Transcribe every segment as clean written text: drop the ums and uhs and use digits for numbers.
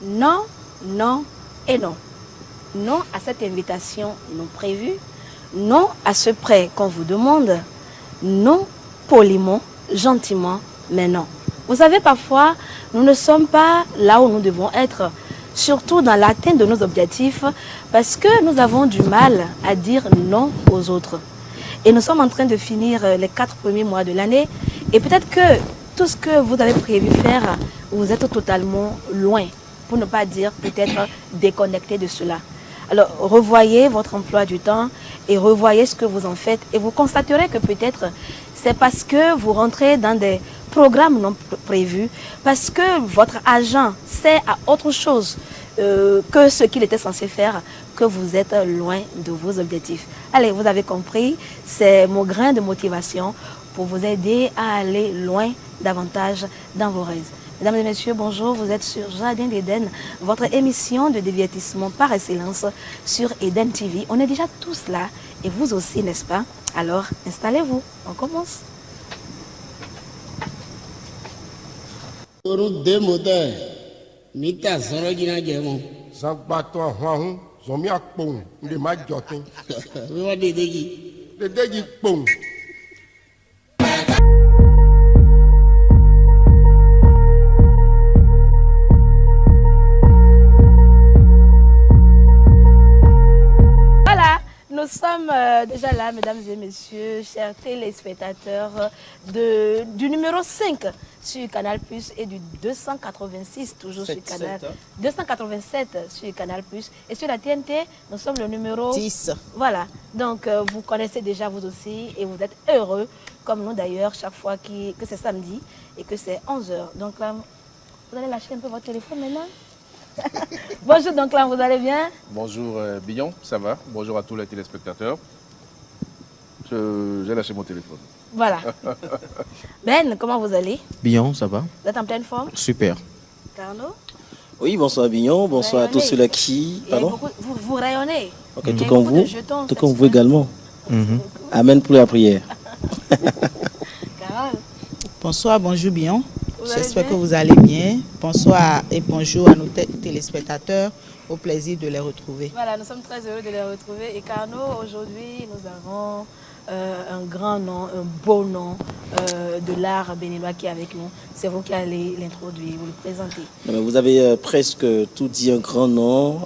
Non, non et non. Non à cette invitation non prévue. Non à ce prêt qu'on vous demande. Non, poliment, gentiment, mais non. Vous savez, parfois, nous ne sommes pas là où nous devons être, surtout dans l'atteinte de nos objectifs, parce que nous avons du mal à dire non aux autres. Et nous sommes en train de finir les 4 premiers mois de l'année, et peut-être que tout ce que vous avez prévu faire, vous êtes totalement loin, pour ne pas dire peut-être déconnecté de cela. Alors, revoyez votre emploi du temps et revoyez ce que vous en faites, et vous constaterez que peut-être c'est parce que vous rentrez dans des programmes non prévus, parce que votre agent sait à autre chose que ce qu'il était censé faire, que vous êtes loin de vos objectifs. Allez, vous avez compris, c'est mon grain de motivation pour vous aider à aller loin davantage dans vos rêves. Mesdames et messieurs, bonjour, vous êtes sur Jardin d'Éden, votre émission de divertissement par excellence sur Eden TV. On est déjà tous là, et vous aussi, n'est-ce pas? Alors, installez-vous, on commence. Nous sommes déjà là, mesdames et messieurs, chers téléspectateurs du numéro 5 sur Canal Plus et du 286 toujours sur Canal 287 sur Canal Plus et sur la TNT, nous sommes le numéro 10. Voilà, donc vous connaissez déjà vous aussi et vous êtes heureux, comme nous d'ailleurs, chaque fois que c'est samedi et que c'est 11h. Donc là, vous allez lâcher un peu votre téléphone maintenant. Bonjour, donc là, vous allez bien? Bonjour Billon, ça va? Bonjour à tous les téléspectateurs. J'ai lâché mon téléphone. Voilà. Ben, comment vous allez? Billon, ça va? Vous êtes en pleine forme? Super. Carnot? Oui, bonsoir Bignon, bonsoir à tous ceux-là qui... Pardon? Vous rayonnez. Ok, tout comme vous également. Amen pour la prière. Carole? Bonsoir, bonjour Billon. J'espère que vous allez bien. Bonsoir et bonjour à nos téléspectateurs. Au plaisir de les retrouver. Voilà, nous sommes très heureux de les retrouver. Et Carnot, aujourd'hui, nous avons un grand nom, un beau nom de l'art béninois qui est avec nous. C'est vous qui allez l'introduire, vous le présenter. Non, mais vous avez presque tout dit, un grand nom.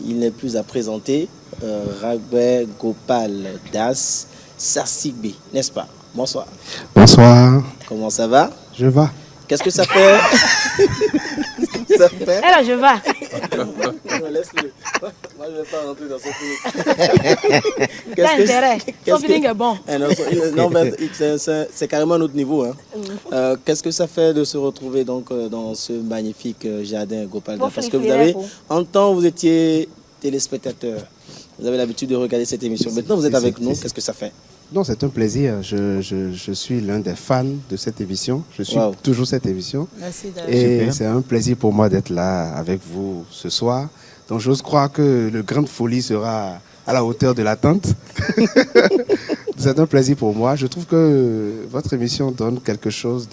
Il n'est plus à présenter. Ragbe Gopal Das Sarsigbe, n'est-ce pas? Bonsoir. Bonsoir. Comment ça va? Je vais. Qu'est-ce que ça fait? Ça fait? Alors, je vais. Laisse-le. Moi, je ne vais pas rentrer dans son feeling. T'as intérêt. Son feeling est bon. Non, c'est carrément un autre niveau. Hein. Qu'est-ce que ça fait de se retrouver donc, dans ce magnifique jardin Gopal? Parce que vous avez, en temps, vous étiez téléspectateur. Vous avez l'habitude de regarder cette émission. Maintenant, vous êtes avec nous. Qu'est-ce que ça fait? Non, c'est un plaisir. Je suis l'un des fans de cette émission. Je suis toujours cette émission. Merci et c'est un plaisir pour moi d'être là avec vous ce soir. Donc j'ose croire que le Grain de Folie sera à la hauteur de l'attente. C'est un plaisir pour moi. Je trouve que votre émission donne quelque chose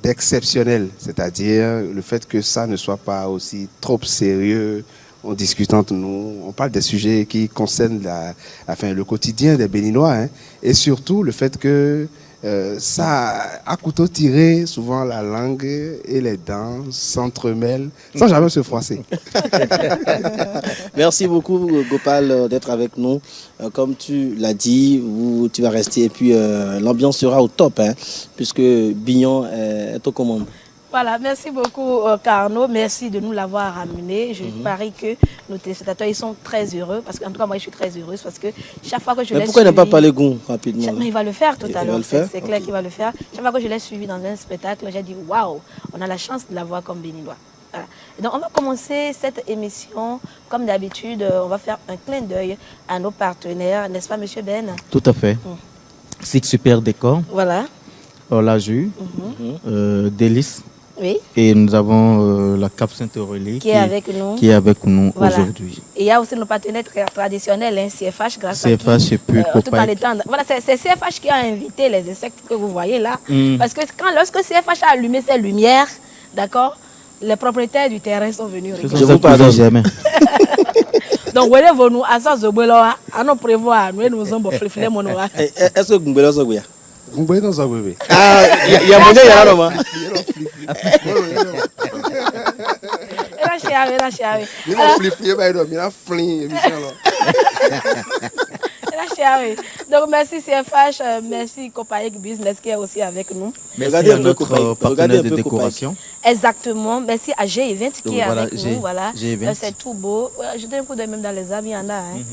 d'exceptionnel. C'est-à-dire le fait que ça ne soit pas aussi trop sérieux. On discute entre nous, on parle des sujets qui concernent le quotidien des Béninois, hein, et surtout le fait que ça, à couteau tiré, souvent la langue et les dents s'entremêlent sans jamais se froisser. Merci beaucoup Gopal d'être avec nous. Comme tu l'as dit, tu vas rester et puis l'ambiance sera au top, hein, puisque Bignon est aux commandes. Voilà, merci beaucoup Carnot, merci de nous l'avoir ramené. Je parie que nos téléspectateurs ils sont très heureux, parce qu'en tout cas moi je suis très heureuse parce que chaque fois que je l'ai suivi... Mais pourquoi il n'a pas parlé goût rapidement? Mais il va le faire tout à l'heure, c'est clair Okay. qu'il va le faire. Chaque fois que je l'ai suivi dans un spectacle, j'ai dit waouh, on a la chance de l'avoir comme béninois. Voilà. Et donc on va commencer cette émission, comme d'habitude, on va faire un clin d'œil à nos partenaires, n'est-ce pas monsieur Ben? Tout à fait. Six Super Décor. Voilà. Orlaju, Délice. Oui. Et nous avons la Cap Saint-Aurélie qui est avec nous, voilà. Aujourd'hui. Et il y a aussi nos partenaires traditionnels, hein, CFH, grâce CFH à qui, et puis Copac. Voilà, c'est CFH qui a invité les insectes que vous voyez là. Parce que lorsque CFH a allumé ses lumières, d'accord, Les propriétaires du terrain sont venus Je rigoler. vous pardonne jamais. Donc, vous allez nous à ça, à nous prévoir, nous sommes flifler mon noir. Est-ce que Gumbelo Sogoya? Vous voyez dans un bébé. Ah, il y a mon il y a là, Donc merci CFH, merci Copaic Business qui est aussi avec nous. Merci Regardez à un peu notre Copaic. partenaire de Regardez un peu décoration. Exactement, merci à G20 qui Donc est voilà, avec nous. Voilà, G20. c'est tout beau. Ouais, jetez un coup d'œil même dans les amis, il y en a. Hein.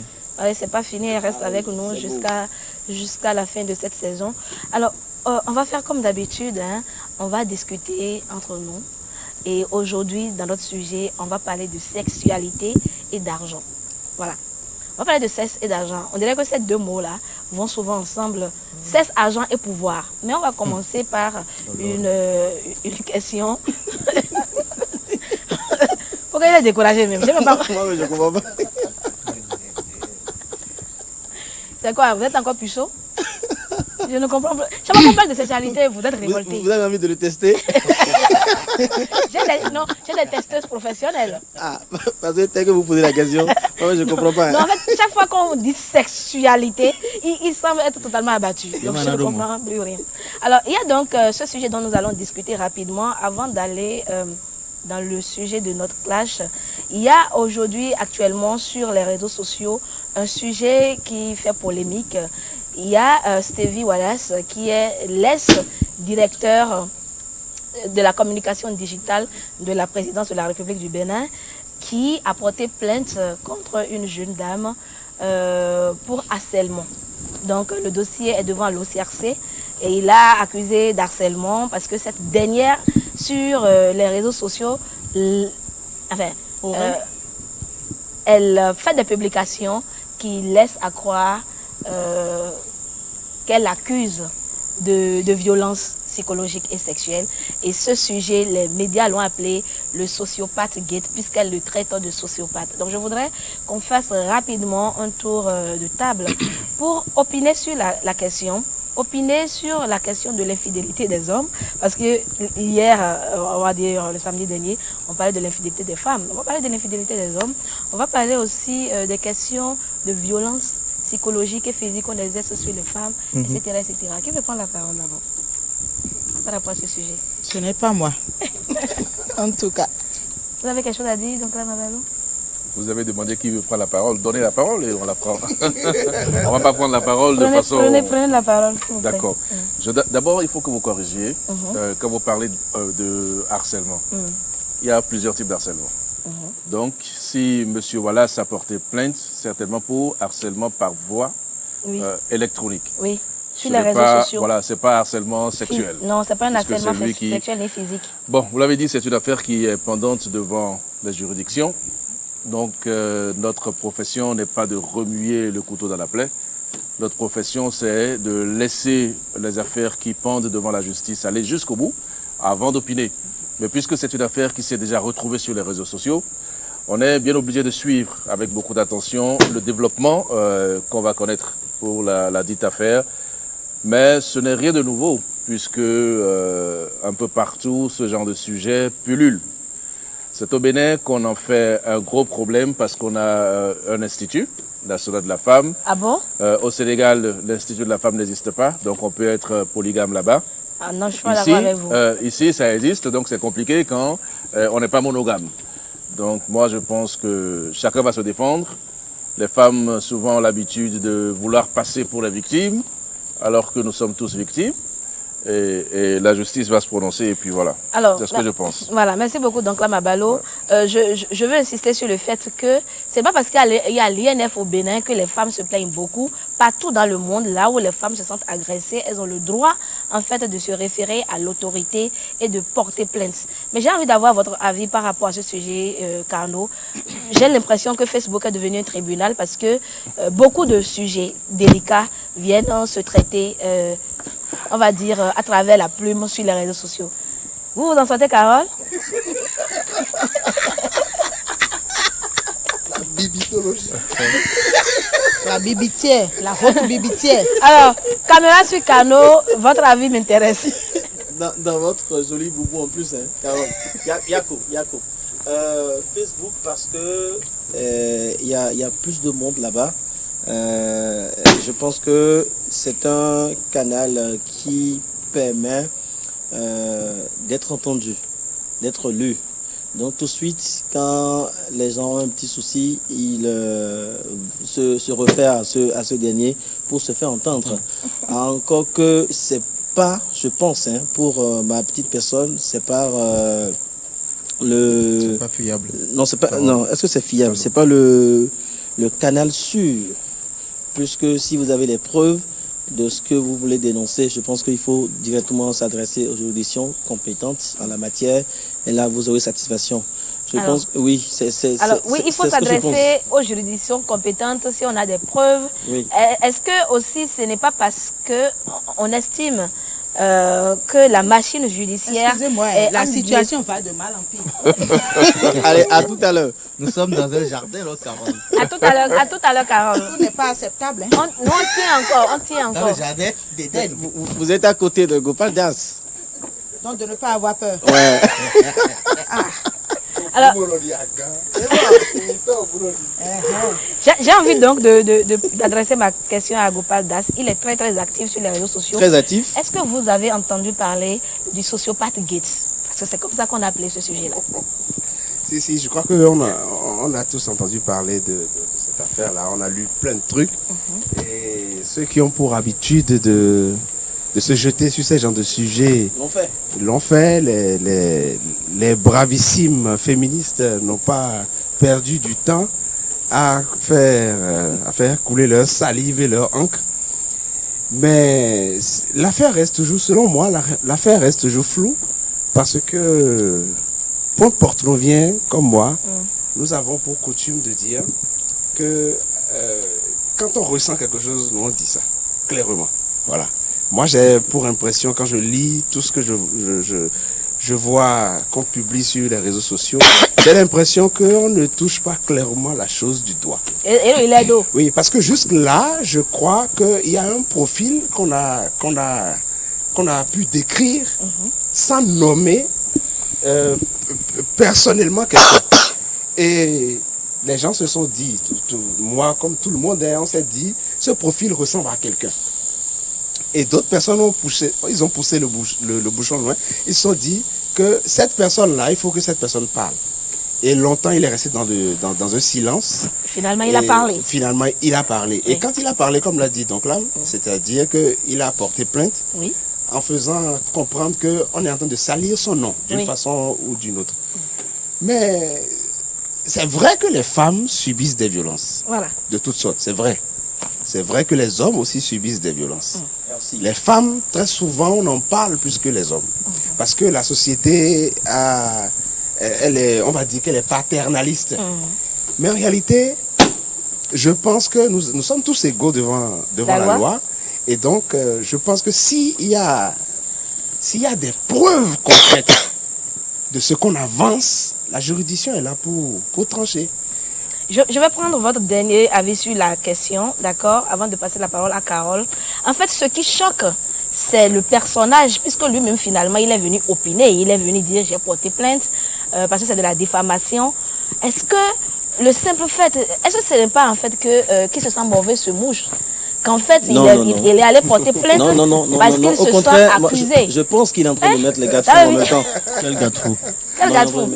Ouais, c'est pas fini, il reste avec nous jusqu'à la fin de cette saison. Alors, on va faire comme d'habitude, hein. On va discuter entre nous. Et aujourd'hui, dans notre sujet, on va parler de sexualité et d'argent. Voilà. On va parler de sexe et d'argent. On dirait que ces deux mots-là vont souvent ensemble. Sexe, argent et pouvoir. Mais on va commencer par une question. Pourquoi il est découragé même? Je sais même pas. Moi, je comprends pas. C'est quoi? Vous êtes encore plus chaud? Je ne comprends pas. Chaque fois qu'on parle de sexualité, vous êtes révolté. Vous avez envie de le tester? J'ai des testeuses professionnelles. Ah, parce que dès que vous posez la question, moi, je ne comprends pas. Non, en fait, chaque fois qu'on dit sexualité, il semble être totalement abattu. Donc, je ne comprends plus rien. Alors, il y a donc ce sujet dont nous allons discuter rapidement avant d'aller dans le sujet de notre clash. Il y a aujourd'hui, actuellement, sur les réseaux sociaux, un sujet qui fait polémique. Il y a Stevie Wallace, qui est l'ex-directeur de la communication digitale de la présidence de la République du Bénin, qui a porté plainte contre une jeune dame pour harcèlement. Donc le dossier est devant l'OCRC et il a accusé d'harcèlement parce que cette dernière, sur les réseaux sociaux, elle fait des publications qui laissent à croire qu'elle accuse de violence psychologique et sexuelle. Et ce sujet, les médias l'ont appelé le sociopathe gate, puisqu'elle le traite de sociopathe. Donc je voudrais qu'on fasse rapidement un tour de table pour opiner sur la question. Opiner sur la question de l'infidélité des hommes, parce que hier, on va dire le samedi dernier, on parlait de l'infidélité des femmes. On va parler de l'infidélité des hommes. On va parler aussi des questions de violence psychologique et physique qu'on exerce sur les femmes, etc., etc. Qui veut prendre la parole d'abord par rapport à ce sujet? Ce n'est pas moi. En tout cas. Vous avez quelque chose à dire, donc là, Mabalo? Vous avez demandé qui veut prendre la parole. Donnez la parole et on la prend. On ne va pas prendre la parole de façon... Prenez la parole. D'accord. D'abord, il faut que vous corrigiez quand vous parlez de harcèlement. Il y a plusieurs types d'harcèlement. Donc, si M. Wallace a porté plainte, certainement pour harcèlement par voie électronique. Oui, sur les réseaux sociaux. Voilà, ce n'est pas harcèlement sexuel. Non, ce n'est pas un harcèlement sexuel ni physique. Bon, vous l'avez dit, c'est une affaire qui est pendante devant les juridictions. Donc, notre profession n'est pas de remuer le couteau dans la plaie. Notre profession, c'est de laisser les affaires qui pendent devant la justice aller jusqu'au bout avant d'opiner. Mais puisque c'est une affaire qui s'est déjà retrouvée sur les réseaux sociaux, on est bien obligé de suivre avec beaucoup d'attention le développement qu'on va connaître pour la dite affaire. Mais ce n'est rien de nouveau, puisque un peu partout, ce genre de sujet pullule. C'est au Bénin qu'on en fait un gros problème parce qu'on a un institut national de la femme. Ah bon? Au Sénégal, l'institut de la femme n'existe pas, donc on peut être polygame là-bas. Ah non, je suis pas d'accord avec vous. Ici, ça existe, donc c'est compliqué quand on n'est pas monogame. Donc moi, je pense que chacun va se défendre. Les femmes, souvent, ont l'habitude de vouloir passer pour les victimes, alors que nous sommes tous victimes. Et la justice va se prononcer et puis voilà. C'est ce que je pense. Voilà, merci beaucoup donc là Mabalo. Je veux insister sur le fait que c'est pas parce qu'il y a l'INF au Bénin que les femmes se plaignent beaucoup. Partout dans le monde, là où les femmes se sentent agressées, elles ont le droit en fait de se référer à l'autorité et de porter plainte. Mais j'ai envie d'avoir votre avis par rapport à ce sujet, Carnot. J'ai l'impression que Facebook est devenu un tribunal parce que beaucoup de sujets délicats viennent se traiter on va dire, à travers la plume sur les réseaux sociaux. Vous en sentez, Carole? La bibitologie. La bibitière, la haute bibitière. Alors, caméra sur Carnot, votre avis m'intéresse. dans votre joli boubou en plus, hein, Carole. Yako. Facebook, parce que il y a plus de monde là-bas. Je pense que c'est un canal qui permet d'être entendu, d'être lu. Donc tout de suite, quand les gens ont un petit souci, ils se réfèrent à ce dernier pour se faire entendre. Encore que c'est pas, je pense, hein, pour ma petite personne, c'est pas C'est pas fiable. Non, c'est pas. Non, est-ce que c'est fiable? C'est pas le canal sûr. Puisque si vous avez les preuves de ce que vous voulez dénoncer, je pense qu'il faut directement s'adresser aux juridictions compétentes en la matière, et là vous aurez satisfaction. Je pense que oui, il faut s'adresser aux juridictions compétentes si on a des preuves. Oui. Est-ce que aussi ce n'est pas parce que on estime que la machine judiciaire la situation va de mal en pire. Allez, à tout à l'heure. Nous sommes dans un jardin, là, Carole. À tout à l'heure, Carole. Tout n'est pas acceptable. Hein. On tient Dans encore. le jardin d'Éden. Vous êtes à côté de Gopal Das. Donc de ne pas avoir peur. Ouais. Alors, j'ai envie donc d'adresser ma question à Gopal Das. Il est très très actif sur les réseaux sociaux. Très actif. Est-ce que vous avez entendu parler du sociopathe Gates? Parce que c'est comme ça qu'on a appelé ce sujet-là. Si, je crois qu'on a tous entendu parler de cette affaire-là. On a lu plein de trucs. Et ceux qui ont pour habitude de se jeter sur ces genres de sujets l'ont fait. Les bravissimes féministes n'ont pas perdu du temps à faire couler leur salive et leur encre. Mais l'affaire reste toujours, selon moi, l'affaire reste toujours floue, parce que, point porte-nous vient, comme moi, nous avons pour coutume de dire que quand on ressent quelque chose, nous on dit ça, clairement. Voilà. Moi, j'ai pour impression, quand je lis tout ce que je vois qu'on publie sur les réseaux sociaux, j'ai l'impression qu'on ne touche pas clairement la chose du doigt. Et il est d'eau. Oui, parce que jusque-là, je crois qu'il y a un profil qu'on a pu décrire sans nommer personnellement quelqu'un. Et les gens se sont dit, moi comme tout le monde, on s'est dit, ce profil ressemble à quelqu'un. Et d'autres personnes ont poussé le bouchon loin. Ils se sont dit que cette personne-là, il faut que cette personne parle. Et longtemps, il est resté dans un silence. Finalement, il a parlé. Finalement, il a parlé. Oui. Et quand il a parlé, comme l'a dit donc là, c'est-à-dire qu'il a porté plainte en faisant comprendre qu'on est en train de salir son nom d'une façon ou d'une autre. Mais c'est vrai que les femmes subissent des violences de toutes sortes, c'est vrai. C'est vrai que les hommes aussi subissent des violences. Les femmes, très souvent, on en parle plus que les hommes. Parce que la société, on va dire qu'elle est paternaliste. Mais en réalité, je pense que nous sommes tous égaux devant la loi. Et donc, je pense que s'il y a des preuves concrètes de ce qu'on avance, la juridiction est là pour trancher. Je vais prendre votre dernier avis sur la question, d'accord, avant de passer la parole à Carole. En fait, ce qui choque, c'est le personnage, puisque lui-même, finalement, il est venu opiner, il est venu dire « j'ai porté plainte parce que c'est de la diffamation ». Est-ce que le simple fait, est-ce que ce n'est pas en fait qu'il se sent mauvais ce mouche? Qu'en fait, il est allé porter plainte parce qu'il se sent accusé. Je pense qu'il est en train de mettre les gars de fou en même temps. Quel gars de fou? Quel gars de fou?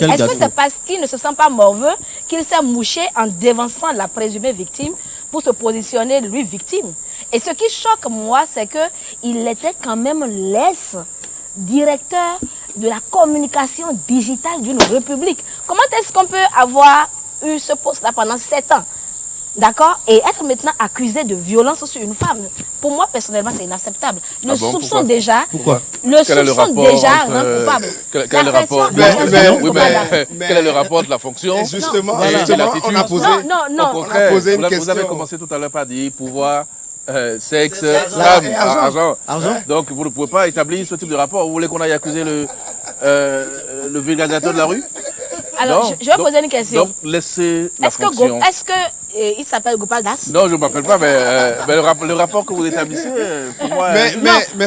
Est-ce que c'est parce qu'il ne se sent pas morveux qu'il s'est mouché en dévançant la présumée victime pour se positionner lui victime? Et ce qui choque moi, c'est qu'il était quand même l'ex-directeur de la communication digitale d'une république. Comment est-ce qu'on peut avoir eu ce poste-là pendant 7 ans? D'accord? Et être maintenant accusé de violence sur une femme, pour moi personnellement c'est inacceptable. Le soupçon déjà, pourquoi? Le soupçon déjà rend coupable. Quel est le rapport? Quel est le rapport de la fonction? Justement, on a posé, au contraire, une question. Vous avez commencé tout à l'heure par dire pouvoir, sexe, femme, argent. Donc vous ne pouvez pas établir ce type de rapport. Vous voulez qu'on aille accuser le vulgarisateur de la rue? Alors, je vais poser une question. Donc laissez la fonction. Est-ce que il s'appelle Gopal Das. Non, je ne m'appelle pas, mais le rapport que vous établissez, pour moi... Mais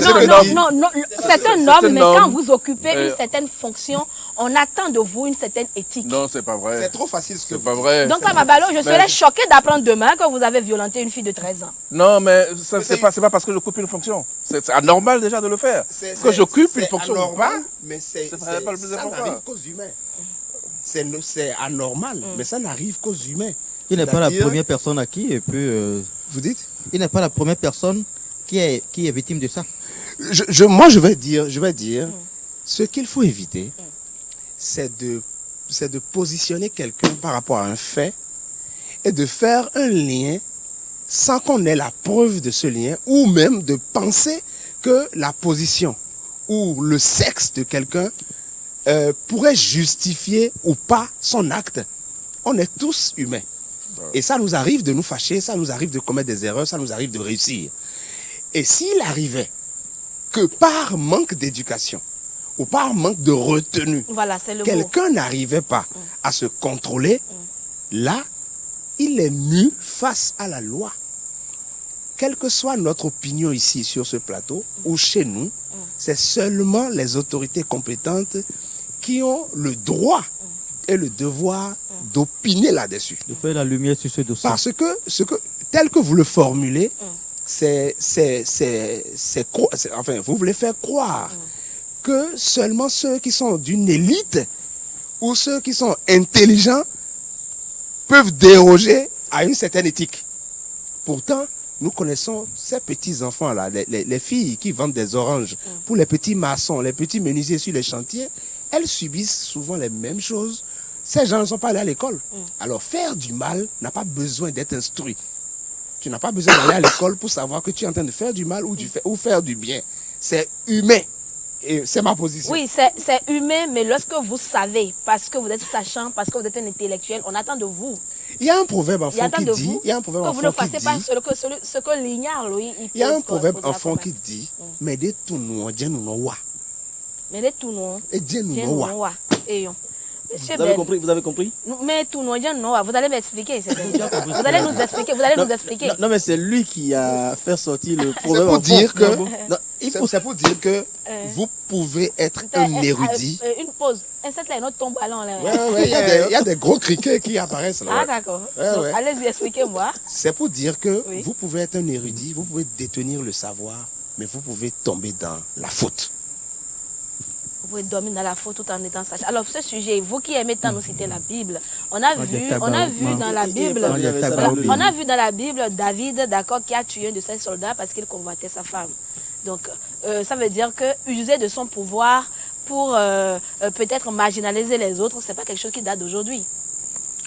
c'est Non, le non, dit. non, non, c'est un C'est homme, un mais homme. quand vous occupez une certaine fonction, on attend de vous une certaine éthique. Non, c'est pas vrai. C'est trop facile ce que C'est vous pas dites. vrai. Donc à Mabalo, je serais choquée d'apprendre demain que vous avez violenté une fille de 13 ans. Non, mais c'est pas parce que j'occupe une fonction. C'est anormal déjà de le faire. Que j'occupe une fonction ou pas, mais pas le plus ça important. n'arrive qu'aux humains. C'est anormal, mais ça n'arrive qu'aux humains. Il n'est pas la C'est-à-dire- première personne à qui et puis Vous dites il n'est pas la première personne qui est victime de ça. Moi, je vais dire, ce qu'il faut éviter, c'est de positionner quelqu'un par rapport à un fait et de faire un lien sans qu'on ait la preuve de ce lien, ou même de penser que la position ou le sexe de quelqu'un pourrait justifier ou pas son acte. On est tous humains. Et ça nous arrive de nous fâcher, ça nous arrive de commettre des erreurs, ça nous arrive de réussir. Et s'il arrivait que par manque d'éducation ou par manque de retenue, Voilà, c'est le mot. quelqu'un n'arrivait pas à se contrôler, là, il est nu face à la loi. Quelle que soit notre opinion ici sur ce plateau ou chez nous, c'est seulement les autorités compétentes qui ont le droit et le devoir d'opiner là-dessus. De faire la lumière sur ce dossier. Parce que, tel que vous le formulez, enfin, vous voulez faire croire que seulement ceux qui sont d'une élite ou ceux qui sont intelligents peuvent déroger à une certaine éthique. Pourtant, nous connaissons ces petits-enfants-là, les filles qui vendent des oranges pour les petits maçons, les petits menuisiers sur les chantiers, elles subissent souvent les mêmes choses. Ces gens ne sont pas allés à l'école. Alors, faire du mal n'a pas besoin d'être instruit. Tu n'as pas besoin d'aller à l'école pour savoir que tu es en train de faire du mal ou faire du bien. C'est humain. Et c'est ma position. Oui, c'est humain, mais lorsque vous savez, parce que vous êtes sachant, parce que vous êtes un intellectuel, on attend de vous. Il y a un proverbe en Il fond attend qui de dit, vous il y a un proverbe que en vous ne fond qui fassiez pas dit, ce que l'ignare, lui, il y a un pose proverbe comme en fond accompagne. qui dit, mais des tout nous, on dit nous non wa. Mais les tout non. Et Dieu nous Tiens, non nous, wa. non, wa. Et yon. Monsieur Vous avez Ben, compris, vous avez compris? mais tout non, non, vous allez m'expliquer. Vous allez nous expliquer, vous allez nous expliquer. Non, mais c'est lui qui a fait sortir le C'est proverbe. pour en fond. dire que, Non, il faut c'est pour dire que vous pouvez être un érudit. Une pause. Inserte là, notre tombe ballon là. Ouais, il y a des gros criquets qui apparaissent là. Ah d'accord. Ouais, Donc, ouais. allez-y, expliquez-moi. C'est pour dire que Oui. vous pouvez être un érudit, vous pouvez détenir le savoir, mais vous pouvez tomber dans la faute. Vous pouvez dormir dans la faute tout en étant sage. Alors, ce sujet, vous qui aimez tant nous citer la Bible, on a vu dans la Bible, on a vu dans la Bible David, d'accord, qui a tué un de ses soldats parce qu'il convoitait sa femme. Donc, ça veut dire que user de son pouvoir pour peut-être marginaliser les autres, c'est pas quelque chose qui date d'aujourd'hui.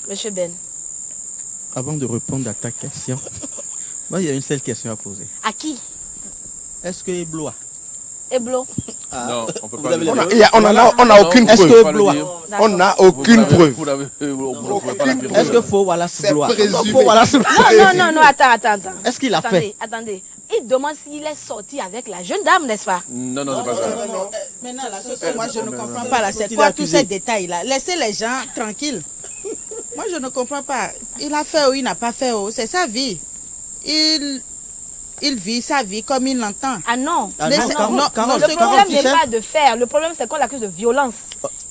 Monsieur Ben. Avant de répondre à ta question, moi il y a une seule question à poser. À qui? Est-ce que Blois Eblo. Non, on peut Vous pas avez le les dire. On n'a aucune Est-ce preuve. que Blois, On n'a aucune preuve. Vous ne pouvez pas l'affirmer. Est-ce que faut voilà ce C'est Blois présumé. faut voilà ce- Non, attends. Est-ce qu'il a fait? Attendez. Il demande s'il est sorti avec la jeune dame, n'est-ce pas? Non, c'est pas ça. Maintenant, là, ce que moi, je ne comprends pas, là, c'est quoi tous ces détails-là? Laissez les gens tranquilles. Moi, je ne comprends pas. Il a fait ou il n'a pas fait, c'est sa vie. Il vit sa vie comme il l'entend. Ah non. Laissez- Carole, non, Carole, non, Le ce problème que- n'est pas de faire. Le problème, c'est qu'on l'accuse de violence.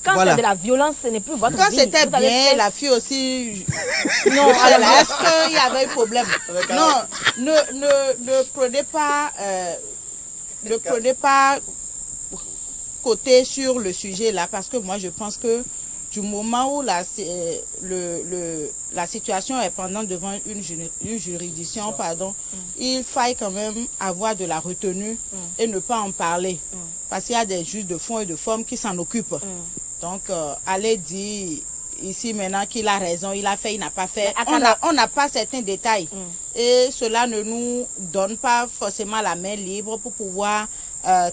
Quand Voilà. c'est de la violence, ce n'est plus votre Quand vie. c'était Vous avez bien, fait- la fille aussi. Non, Alors, est-ce qu'il y avait un problème? Non, ne prenez pas. Ne prenez pas côté sur le sujet là, parce que moi je pense que du moment où la situation est pendant devant une juridiction, pardon, il faille quand même avoir de la retenue et ne pas en parler. Parce qu'il y a des juges de fond et de forme qui s'en occupent. Donc, allez dire ici maintenant qu'il a raison, il a fait, il n'a pas fait. On n'a pas certains détails. Et cela ne nous donne pas forcément la main libre pour pouvoir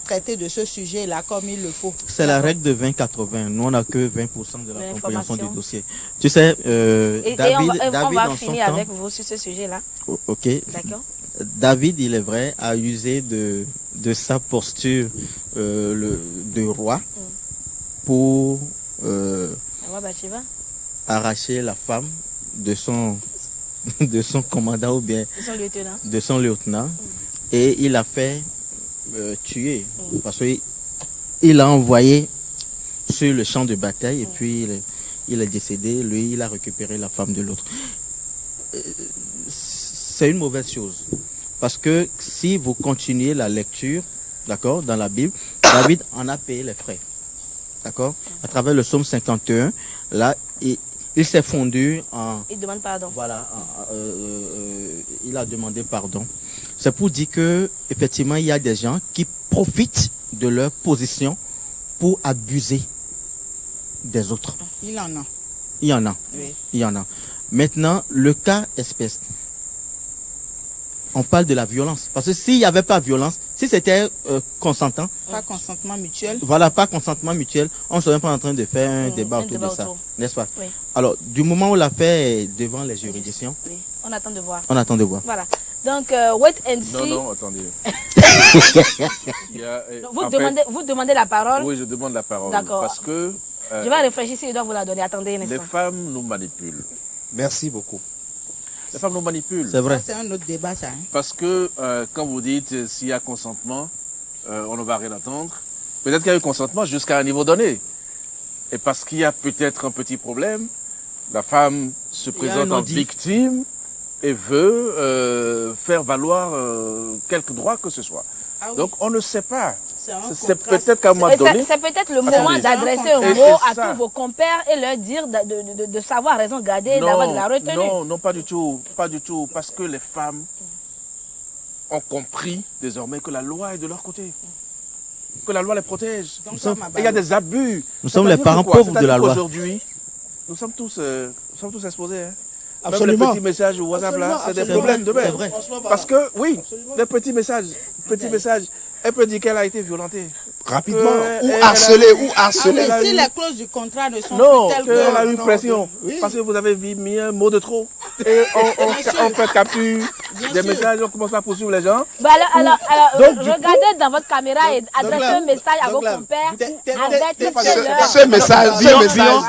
traiter de ce sujet-là comme il le faut. C'est la règle de 20-80. Nous, on n'a que 20% de la compréhension du l'information. dossier. Tu sais, Et David, on David va dans son finir temps, avec vous sur ce sujet-là. ok, D'accord. David, il est vrai, a usé de sa posture de roi pour Roi Bathsheba. arracher la femme de son de son commandant ou bien Ils sont lieutenants. de son lieutenant et il a fait tuer parce qu'il a envoyé sur le champ de bataille et puis il est décédé. Lui, il a récupéré la femme de l'autre. C'est une mauvaise chose parce que si vous continuez la lecture, d'accord, dans la Bible, David en a payé les frais, d'accord, à travers le psaume 51. Là, il s'est fondu en... Il demande pardon. Voilà, il a demandé pardon. C'est pour dire que effectivement, il y a des gens qui profitent de leur position pour abuser des autres. Il en a. Il y en a. Oui. Il y en a. Maintenant, le cas espèce. On parle de la violence. Parce que s'il n'y avait pas violence, si c'était consentant, Pas consentement mutuel. voilà, pas consentement mutuel, on ne serait pas en train de faire un débat autour de ça. N'est-ce pas? Oui. Alors, du moment où l'affaire est devant les juridictions, Oui. On attend de voir. on attend de voir. Voilà. Donc, wait and see. Non, attendez. Il y a, Donc, en fait, vous demandez la parole. oui, je demande la parole. D'accord. Parce que Je vais réfléchir si je dois vous la donner. Attendez un les instant. femmes nous manipulent. Merci beaucoup. Les femmes nous manipulent. C'est vrai. Ça, c'est un autre débat, ça. Hein. Parce que quand vous dites s'il y a consentement, on ne va rien attendre. Peut-être qu'il y a eu consentement jusqu'à un niveau donné. Et parce qu'il y a peut-être un petit problème, la femme se Il y a présente un en non-dit. victime et veut faire valoir quelque droit que ce soit. Ah oui. Donc on ne sait pas. C'est un C'est contraste. peut-être qu'à un moment Et donné, c'est peut-être le Attendez. moment d'adresser un Et mot c'est à ça. tous vos compères et leur dire de savoir raison garder, d'avoir de la retenue. non, pas du tout, pas du tout, parce que les femmes ont compris désormais que la loi est de leur côté, que la loi les protège. Donc, sommes- ça, ma Et il y a balle. des abus. Nous sommes les C'est-à-dire parents que quoi? pauvres de la C'est-à-dire loi. qu'aujourd'hui, nous sommes tous exposés. Hein. Même Absolument. les petits messages WhatsApp là, Absolument, c'est des absolument. problèmes de C'est même. vrai. Parce que oui, les petits messages, elle peut dire qu'elle a été violentée. Rapidement. Que Ou elle harceler, a- ou Ah oui, harceler. Elle a si eu- les clauses du contrat ne sont Non, plus telles qu'elle a que... eu pression. oui. Parce que vous avez mis un mot de trop. Et on fait capture Bien des sûr. messages, on commence à poursuivre les gens. Bah alors, Donc, du regardez dans votre caméra et adressez là, un message à vos donc là, compères. t'es Avec pas- Ce message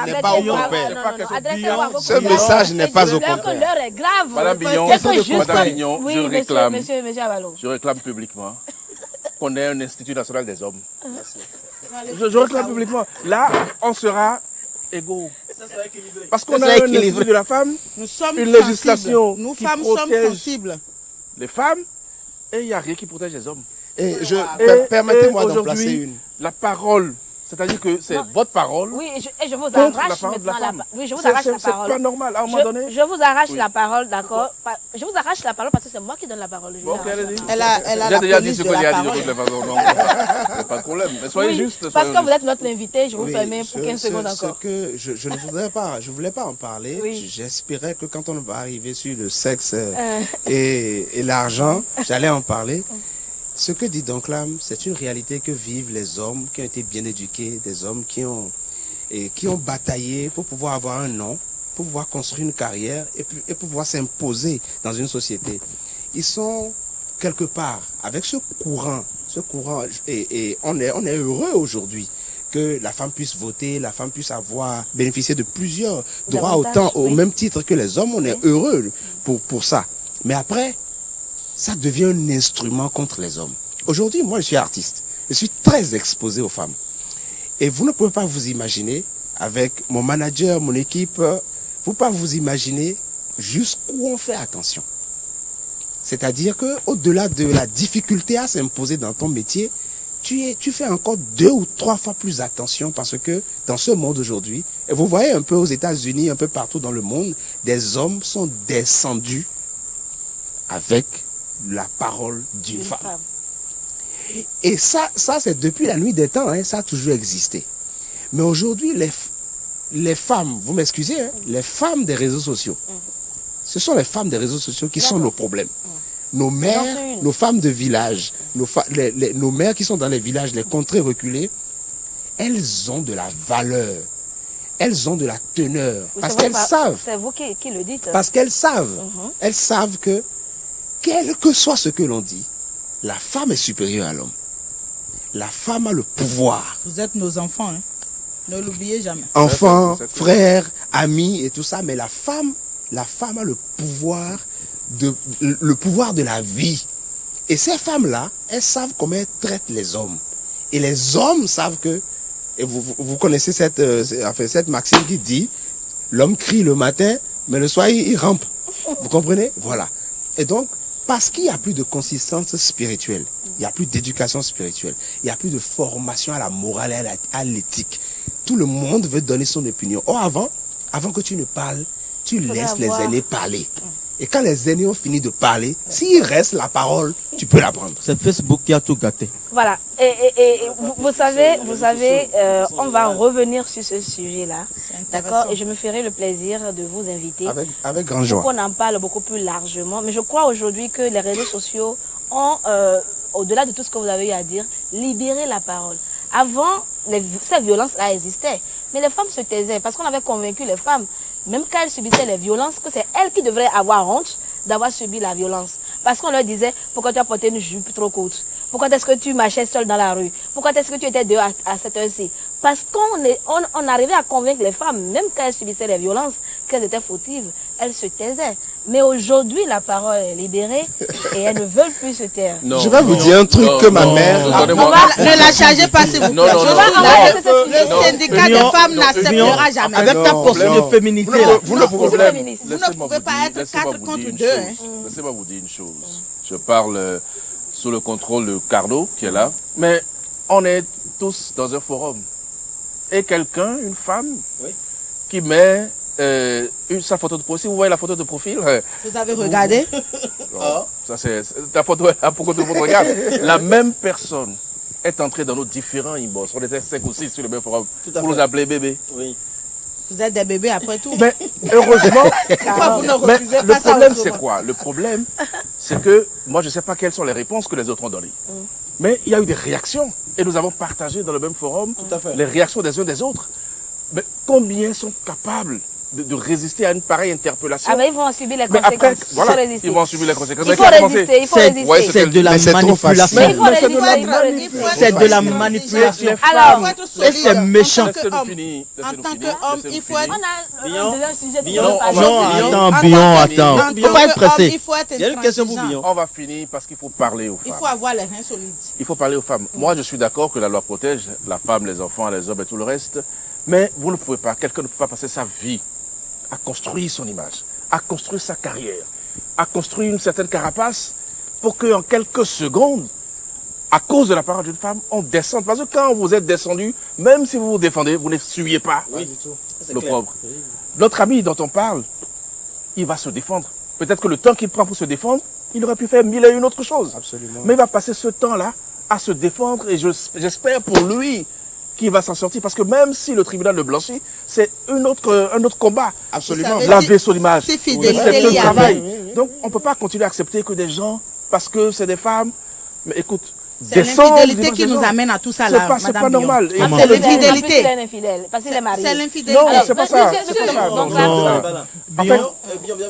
n'est pas au Non, compère. non, non, adressez-le à vos Ce compères. message n'est pas au Dites-leur que compère. l'heure est grave. Madame Bignon, Et que juste- Madame Bignon, oui, je monsieur, réclame. Monsieur Avalo. Je réclame publiquement qu'on ait un Institut national des hommes. Je réclame publiquement. Là, on sera égaux. Parce qu'on Ça a sera un équilibré. Institut de la femme, Nous sommes une sensibles. législation Nous qui femmes sommes protège sensibles. les femmes, et il n'y a rien qui protège les hommes. Et Et permettez-moi d'en aujourd'hui, placer une. La parole, c'est-à-dire que c'est Non. votre parole Oui, et je vous contre la arrache parole de la maintenant la femme. parole. Oui, je vous C'est- arrache la c'est pas parole. normal. À un moment donné, Je vous arrache Oui. la parole, d'accord. Je vous arrache la parole parce que c'est moi qui donne la parole. Je vous bon, ok, arrache la allez-y. parole. Elle a J'ai la déjà dit police ce de que j'ai la à dire de parole. toutes les façons, donc c'est pas de problème. Mais soyez Oui, juste. parce soyez que vous juste. êtes notre invité, je vous Oui, permets pour 15 secondes encore. que je ne voudrais pas, je voulais pas en parler. Oui. J'espérais que quand on va arriver sur le sexe et l'argent, j'allais en parler. Ce que dit Donclam, c'est une réalité que vivent les hommes qui ont été bien éduqués, des hommes qui ont bataillé pour pouvoir avoir un nom, pour pouvoir construire une carrière et pouvoir s'imposer dans une société. Ils sont quelque part avec ce courant et on est heureux aujourd'hui que la femme puisse voter, la femme puisse bénéficier de plusieurs droits Davantage, au oui. même titre que les hommes. On est heureux pour ça. Mais après, ça devient un instrument contre les hommes. Aujourd'hui, moi, je suis artiste. Je suis très exposé aux femmes. Et vous ne pouvez pas vous imaginer, avec mon manager, mon équipe, vous ne pouvez pas vous imaginer jusqu'où on fait attention. C'est-à-dire qu'au-delà de la difficulté à s'imposer dans ton métier, tu fais encore 2 ou 3 fois plus attention parce que dans ce monde aujourd'hui, et vous voyez un peu aux États-Unis, un peu partout dans le monde, des hommes sont descendus avec la parole d'une femme. Et ça c'est depuis la nuit des temps, hein, ça a toujours existé. Mais aujourd'hui, les femmes, vous m'excusez, hein, les femmes des réseaux sociaux, ce sont les femmes des réseaux sociaux qui sont nos problèmes. Nos mères, nos femmes de village, nos mères qui sont dans les villages, les contrées reculées, elles ont de la valeur. Elles ont de la teneur. Oui, Parce c'est qu'elles vrai, savent. C'est vous qui le dites. Parce qu'elles savent. Elles savent que, quel que soit ce que l'on dit, la femme est supérieure à l'homme. La femme a le pouvoir. Vous êtes nos enfants, hein. Ne l'oubliez jamais. Enfants, C'est ça. frères, amis et tout ça. Mais la femme la femme a le pouvoir de la vie. Et ces femmes-là, elles savent comment elles traitent les hommes. Et les hommes savent que, et vous connaissez cette maxime qui dit, l'homme crie le matin, mais le soir il rampe. Vous comprenez? Voilà. Et donc, parce qu'il n'y a plus de consistance spirituelle, il n'y a plus d'éducation spirituelle, il n'y a plus de formation à la morale et à l'éthique. Tout le monde veut donner son opinion. Or, avant que tu ne parles, tu laisses les aînés parler. Et quand les aînés ont fini de parler, s'il reste la parole, tu peux la prendre. C'est Facebook qui a tout gâté. Voilà. Et vous savez, on va revenir sur ce sujet-là. D'accord? Et je me ferai le plaisir de vous inviter. Avec grand joie. Pour qu'on en parle beaucoup plus largement. Mais je crois aujourd'hui que les réseaux sociaux ont, au-delà de tout ce que vous avez eu à dire, libéré la parole. Avant, ces violences-là existaient. Mais les femmes se taisaient parce qu'on avait convaincu les femmes, même quand elles subissaient les violences, que c'est elles qui devraient avoir honte d'avoir subi la violence. Parce qu'on leur disait, pourquoi tu as porté une jupe trop courte? Pourquoi est-ce que tu marchais seule dans la rue? Pourquoi est-ce que tu étais dehors à cette heure-ci? Parce qu'on arrivait à convaincre les femmes, même quand elles subissaient les violences, qu'elles étaient fautives, elles se taisaient. Mais aujourd'hui, la parole est libérée et elles ne veulent plus se taire. Je vais vous dire un truc que ma mère... Ne la chargez pas, s'il vous plaît. Le syndicat des femmes n'acceptera jamais. Avec ta portion de féminité, vous ne pouvez pas être 4 contre 2. Laissez-moi vous dire une chose. Je parle sous le contrôle de Carlo, qui est là. Mais on est tous dans un forum. Et quelqu'un, une femme, qui met sa photo de profil. Vous voyez la photo de profil? Vous avez regardé? Non, ça c'est la photo. Pourquoi tout le monde regarde? La même personne est entrée dans nos différents inbox. On était 5 ou 6 sur le même forum. Pour nous appeler bébé. Oui. Vous êtes des bébés après tout. Mais heureusement, pourquoi vous ne refusez le pas ça? problème c'est quoi? Le problème, c'est que moi je ne sais pas quelles sont les réponses que les autres ont données. Mais il y a eu des réactions. Et nous avons partagé dans le même forum les réactions des uns des autres. Mais combien sont capables de résister à une pareille interpellation? Ah ben ils vont en subir les Mais conséquences. après, voilà, il faut résister. ils vont en subir les conséquences. Il faut résister, il faut résister. C'est de la manipulation. Il faut résister. C'est de la manipulation. Alors, et c'est méchant. En tant qu'homme, il faut être... Non, attends. Il ne faut pas être pressé. Il faut être Il y a une question pour Billon. On va finir parce qu'il faut parler aux femmes. Il faut avoir les reins solides. Il faut parler aux femmes. Moi, je suis d'accord que la loi protège la femme, les enfants, les hommes et tout le reste. Mais vous ne pouvez pas, quelqu'un ne peut pas passer sa vie à construire son image, à construire sa carrière, à construire une certaine carapace pour qu'en quelques secondes, à cause de la parole d'une femme, on descende. Parce que quand vous êtes descendu, même si vous vous défendez, vous ne fuyez pas l'opprobre. Notre ami dont on parle, il va se défendre. Peut-être que le temps qu'il prend pour se défendre, il aurait pu faire 1001 autres choses. Absolument. Mais il va passer ce temps-là à se défendre et j'espère pour lui qu'il va s'en sortir. Parce que même si le tribunal le blanchit, c'est un autre combat. Absolument. Laver son image. C'est fidélité, C'est il y un a travail. Donc on ne peut pas continuer à accepter que des gens, parce que c'est des femmes, mais écoute, c'est l'infidélité qui nous amène à tout ça là, c'est pas normal. C'est l'infidélité. Parce qu'il est marié. C'est l'infidélité. Non, c'est pas ça.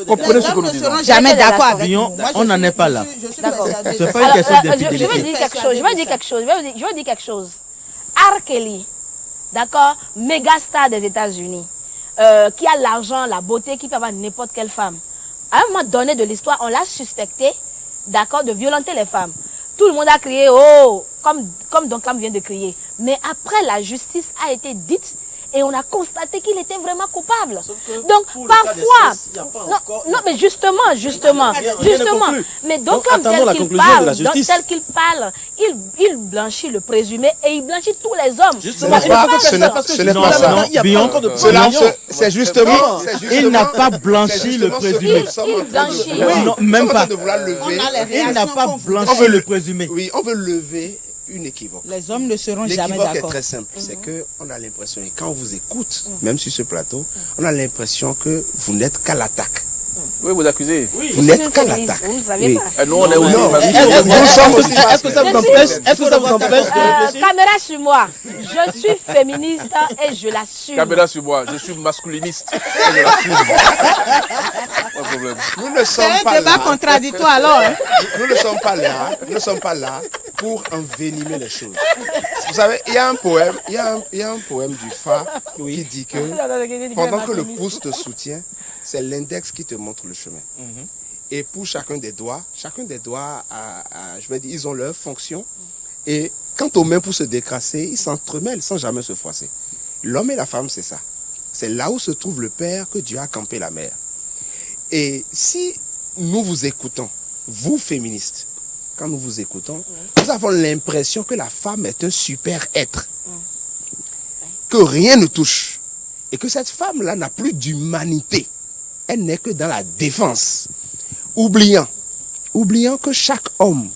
Comprenez ce que nous disons. Ne seront jamais d'accord avec nous. On n'en est pas là. C'est pas une question d'infidélité. Je veux dire quelque chose. R. Kelly, d'accord, méga star des États-Unis, qui a l'argent, la beauté, qui peut avoir n'importe quelle femme. À un moment donné de l'histoire, on l'a suspecté, d'accord, de violenter les femmes. Tout le monde a crié, oh, comme Duncan vient de crier. Mais après, la justice a été dite et on a constaté qu'il était vraiment coupable. Donc, parfois, non, mais justement. Mais donc, tel qu'il parle, il blanchit le présumé et il blanchit tous les hommes. Ce n'est pas ça. C'est justement... Il n'a pas blanchi le présumé. Il blanchit. Non, même pas. Il n'a pas blanchi le présumé. Oui, on veut lever une équivoque. Les hommes ne seront jamais d'accord. L'équivoque est d'accord. très simple. C'est qu'on a l'impression, et quand on vous écoute, même sur ce plateau, on a l'impression que vous n'êtes qu'à l'attaque. Oui, vous accusez. Vous n'êtes qu'à l'attaque. Vous ne savez pas. Nous, on est Est-ce que ça vous empêche de réfléchir? Caméra sur moi. Je suis féministe et je l'assume. Caméra sur moi, je suis masculiniste. Et je l'assume. Pas de problème. Nous ne sommes C'est pas un débat là. contradictoire alors. Nous ne sommes pas là. Nous ne sommes pas là pour envenimer les choses. Vous savez, il y a un poème, il y a un poème du Fa qui dit que pendant que le pouce te soutient, c'est l'index qui te montre le chemin. Et pour chacun des doigts je vais dire, ils ont leur fonction. Et quant aux mains pour se décrasser, ils s'entremêlent sans jamais se froisser. L'homme et la femme, c'est ça. C'est là où se trouve le père que Dieu a campé la mère. Et si nous vous écoutons, vous féministes, quand nous vous écoutons, nous avons l'impression que la femme est un super être, que rien ne touche, et que cette femme-là n'a plus d'humanité. Elle n'est que dans la défense, oubliant que chaque homme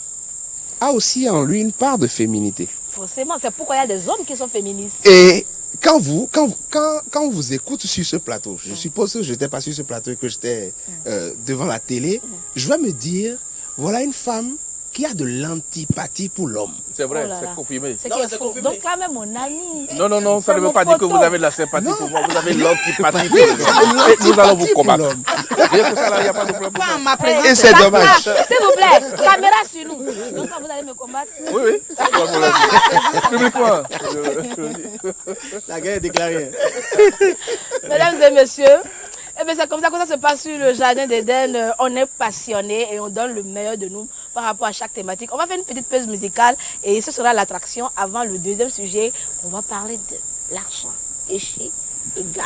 a aussi en lui une part de féminité. Forcément, c'est pourquoi il y a des hommes qui sont féministes. Et quand on vous écoute sur ce plateau, je suppose que je n'étais pas sur ce plateau et que j'étais devant la télé, je vais me dire, voilà une femme qui a de l'antipathie pour l'homme. C'est vrai, Oh là là. c'est confirmé. C'est qui est faux. Donc quand même mon ami. Non, ça C'est ne veut mon pas dire que poteau. vous avez de la sympathie pour moi, vous avez l'antipathie pour Oui, l'homme. vous avez Et nous allons l'antipathie vous pour combattre. l'homme. Rien que ça, là, il n'y a pas de problème. Pas en ma Et présence. c'est dommage. S'il vous plaît, caméra sur nous. Donc quand vous allez me combattre. Oui, c'est pas de problème. Publiquement. La guerre est déclarée. Mesdames et messieurs, eh bien, c'est comme ça que ça se passe sur le jardin d'Éden. On est passionné et on donne le meilleur de nous par rapport à chaque thématique. On va faire une petite pause musicale et ce sera l'attraction avant le deuxième sujet. On va parler de l'argent, échi et gars.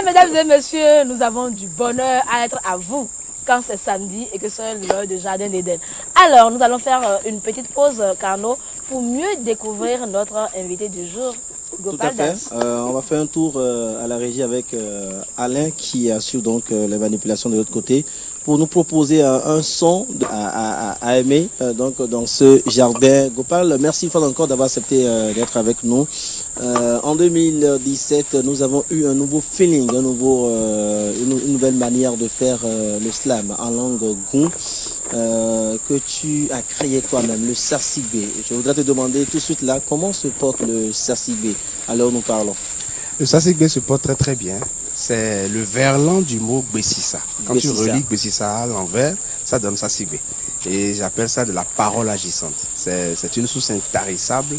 Mesdames et messieurs, nous avons du bonheur à être à vous quand c'est samedi et que c'est l'heure de Jardin d'Éden. Alors, nous allons faire une petite pause, Carnot, pour mieux découvrir notre invité du jour, Gopal Tout à fait. Das. On va faire un tour à la régie avec Alain qui assure donc les manipulations de l'autre côté pour nous proposer un son à aimer donc dans ce jardin. Gopal, merci une fois encore d'avoir accepté d'être avec nous. En 2017, nous avons eu un nouveau feeling, une nouvelle manière de faire le slam en langue goun que tu as créé toi-même, le Sarsibé. Je voudrais te demander tout de suite là, comment se porte le Sarsibé? Alors nous parlons. Le Sarsibé se porte très très bien. C'est le verlan du mot Gbessissa. Quand tu relis Gbessissa à l'envers, ça donne Sarsibé. Et j'appelle ça de la parole agissante. C'est une source intarissable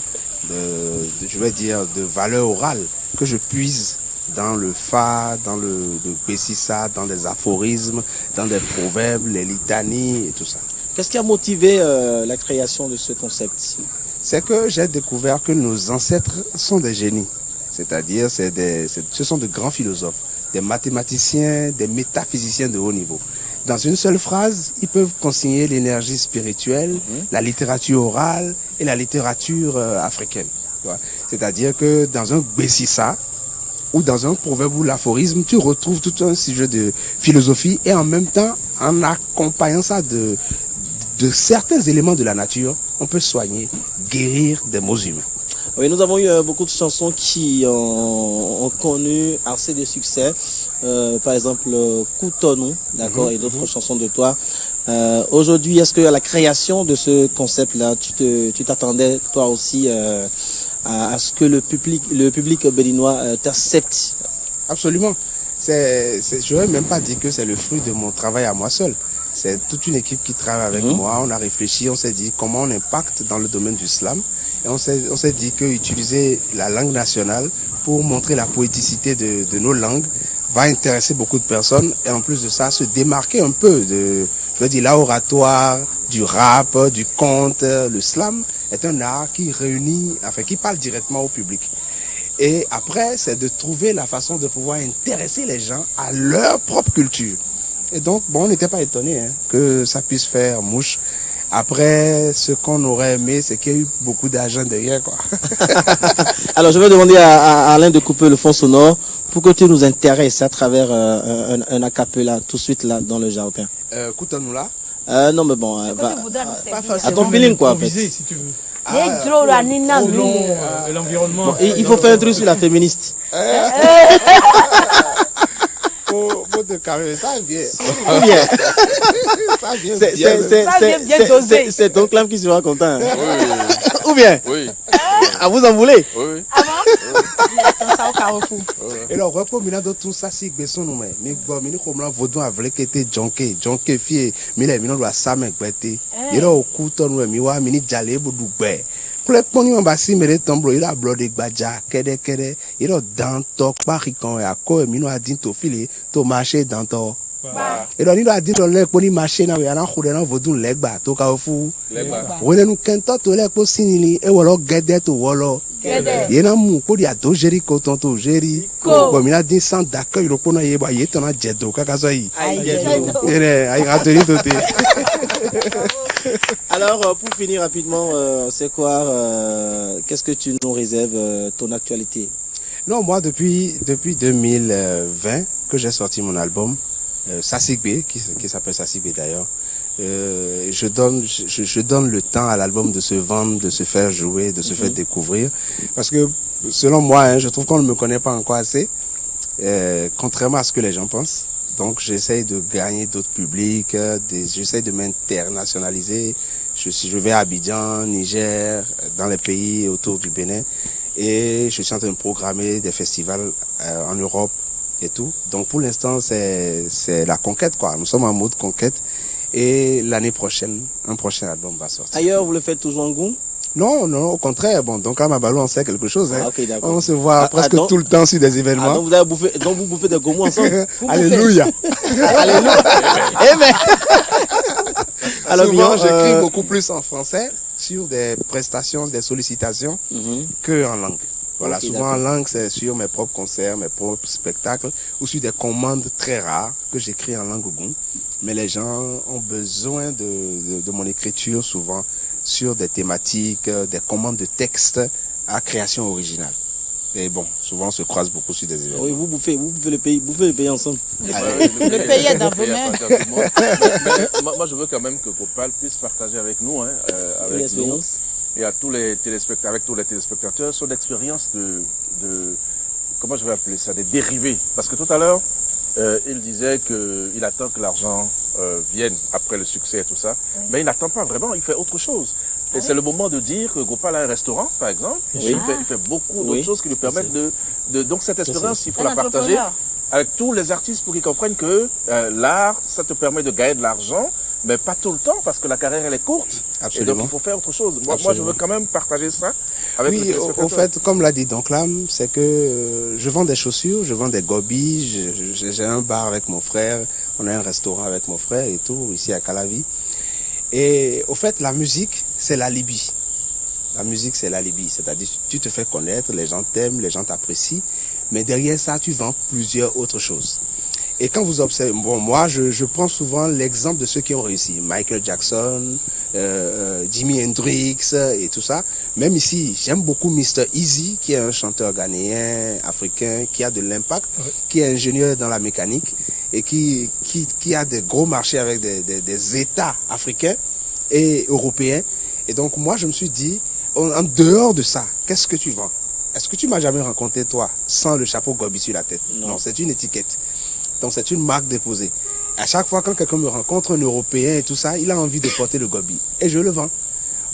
je vais dire, de valeur orale que je puise dans le fa, dans le Gbessissa, dans les aphorismes, dans les proverbes, les litanies et tout ça. Qu'est-ce qui a motivé la création de ce concept? C'est que j'ai découvert que nos ancêtres sont des génies. C'est-à-dire, ce sont de grands philosophes, des mathématiciens, des métaphysiciens de haut niveau. Dans une seule phrase, ils peuvent consigner l'énergie spirituelle, la littérature orale et la littérature africaine. C'est-à-dire que dans un Gbessissa ou dans un proverbe ou l'aphorisme, tu retrouves tout un sujet de philosophie et en même temps, en accompagnant ça de certains éléments de la nature, on peut soigner, guérir des maux humains. Oui, nous avons eu beaucoup de chansons qui ont connu assez de succès. Par exemple, Coutonu, d'accord, et d'autres chansons de toi. Aujourd'hui, est-ce qu'à la création de ce concept-là, tu t'attendais toi aussi à ce que le public béninois t'accepte? Absolument. Je n'aurais même pas dit que c'est le fruit de mon travail à moi seul. C'est toute une équipe qui travaille avec moi. On a réfléchi, on s'est dit comment on impacte dans le domaine du slam. Et on s'est dit qu'utiliser la langue nationale pour montrer la poéticité de nos langues va intéresser beaucoup de personnes. Et en plus de ça, se démarquer un peu de l'oratoire, du rap, du conte. Le slam est un art qui réunit, qui parle directement au public. Et après, c'est de trouver la façon de pouvoir intéresser les gens à leur propre culture. Et donc, on n'était pas étonné que ça puisse faire mouche. Après, ce qu'on aurait aimé, c'est qu'il y a eu beaucoup d'argent derrière, quoi. Alors, je vais demander à Alain de couper le fond sonore pour que tu nous intéresses à travers un acapella tout de suite là dans le jardin. Écoute-nous là. Non, mais bon, Pas à forcément. ton feeling, quoi, en fait. Si tu veux. L'environnement. Bon, il faut faire un truc sur la féministe. Faut te calmer, ça vient. Ou bien, Ça vient bien. c'est ton clam qui sera content. Hein. Oui, Ou bien, oui, à vous en voulez. oui. Attends ça au carrefour. Et là, repos mina do tout ça si beson nous mais bon mini comme là vodou avec que était jonké fie mila mino do ça me gbete. Et là au couteau nous mi wa mini jale bodu gbe. Kule poni on ba si mere tomblo il a blodé gbaja kede il a dans to pari kon ya ko mino a din to file to marcher dans to. Et donc il a dit dans le poni marcher na ya na khude na vodou legba to ka fu. Legba. Wele nu kento to le ko sinili e wolo gede to wolo. Yena mu ko dia do jeri ko ton to jeri ko mina din sans d'accueil ro pona ye ba ye tona jedo kaka so yi ere ay ateli to te. Alors, pour finir rapidement, c'est quoi, qu'est-ce que tu nous réserves, ton actualité? Non, moi depuis 2020 que j'ai sorti mon album Sasigbe qui s'appelle Sasigbe d'ailleurs. Je donne le temps à l'album de se vendre, de se faire jouer, de se faire découvrir. Parce que, selon moi, je trouve qu'on ne me connaît pas encore assez, contrairement à ce que les gens pensent. Donc, j'essaye de gagner d'autres publics, j'essaye de m'internationaliser. Je vais à Abidjan, Niger, dans les pays autour du Bénin. Et je suis en train de programmer des festivals en Europe et tout. Donc, pour l'instant, c'est la conquête, quoi. Nous sommes en mode conquête. Et l'année prochaine, un prochain album va sortir. Ailleurs, vous le faites toujours en goût? Non, au contraire. Bon, donc à Mabalo, on sait quelque chose. Hein. Ah, okay, on se voit presque tout le temps sur des événements. Donc vous bouffez des gourmets ensemble. Alléluia. Alléluia. Eh ben. Alors, souvent, j'écris beaucoup plus en français sur des prestations, des sollicitations que en langue. Voilà, okay, souvent en langue, c'est sur mes propres concerts, mes propres spectacles, ou sur des commandes très rares que j'écris en langue ogoum. Mais les gens ont besoin de mon écriture souvent sur des thématiques, des commandes de textes à création originale. Et bon, souvent on se croise beaucoup sur des événements. Oui, vous bouffez le pays ensemble. Le pays est dans vos mains. Moi, je veux quand même que Gopal puisse partager avec nous, avec nous et à tous les téléspectateurs, son expérience de comment je vais appeler ça, des dérivés. Parce que tout à l'heure, il disait qu'il attend que l'argent vienne après le succès et tout ça. Oui. Mais il n'attend pas vraiment, il fait autre chose. Et c'est le moment de dire que Gopal a un restaurant, par exemple. Oui. Il fait beaucoup d'autres choses qui lui permettent donc cette expérience, il faut la partager avec tous les artistes pour qu'ils comprennent que l'art, ça te permet de gagner de l'argent, mais pas tout le temps parce que la carrière, elle est courte. Absolument. Et donc, il faut faire autre chose. Moi, je veux quand même partager ça avec les téléspectateurs. Au fait, comme l'a dit Donclam, c'est que je vends des chaussures, je vends des gobies, j'ai un bar avec mon frère, on a un restaurant avec mon frère et tout, ici à Calavi. Et au fait, la musique, c'est la Libye. La musique, c'est la Libye. C'est-à-dire, tu te fais connaître, les gens t'aiment, les gens t'apprécient, mais derrière ça, tu vends plusieurs autres choses. Et quand vous observez, bon, moi, je prends souvent l'exemple de ceux qui ont réussi. Michael Jackson, Jimi Hendrix et tout ça. Même ici, j'aime beaucoup Mr. Easy, qui est un chanteur ghanéen, africain, qui a de l'impact, qui est ingénieur dans la mécanique et qui a des gros marchés avec des États africains et européens. Et donc, moi, je me suis dit, en dehors de ça, qu'est-ce que tu vends? Est-ce que tu m'as jamais rencontré, toi, sans le chapeau Gobi sur la tête? Non, c'est une étiquette. Donc, c'est une marque déposée. À chaque fois, quand quelqu'un me rencontre, un Européen et tout ça, il a envie de porter le Gobi. Et je le vends.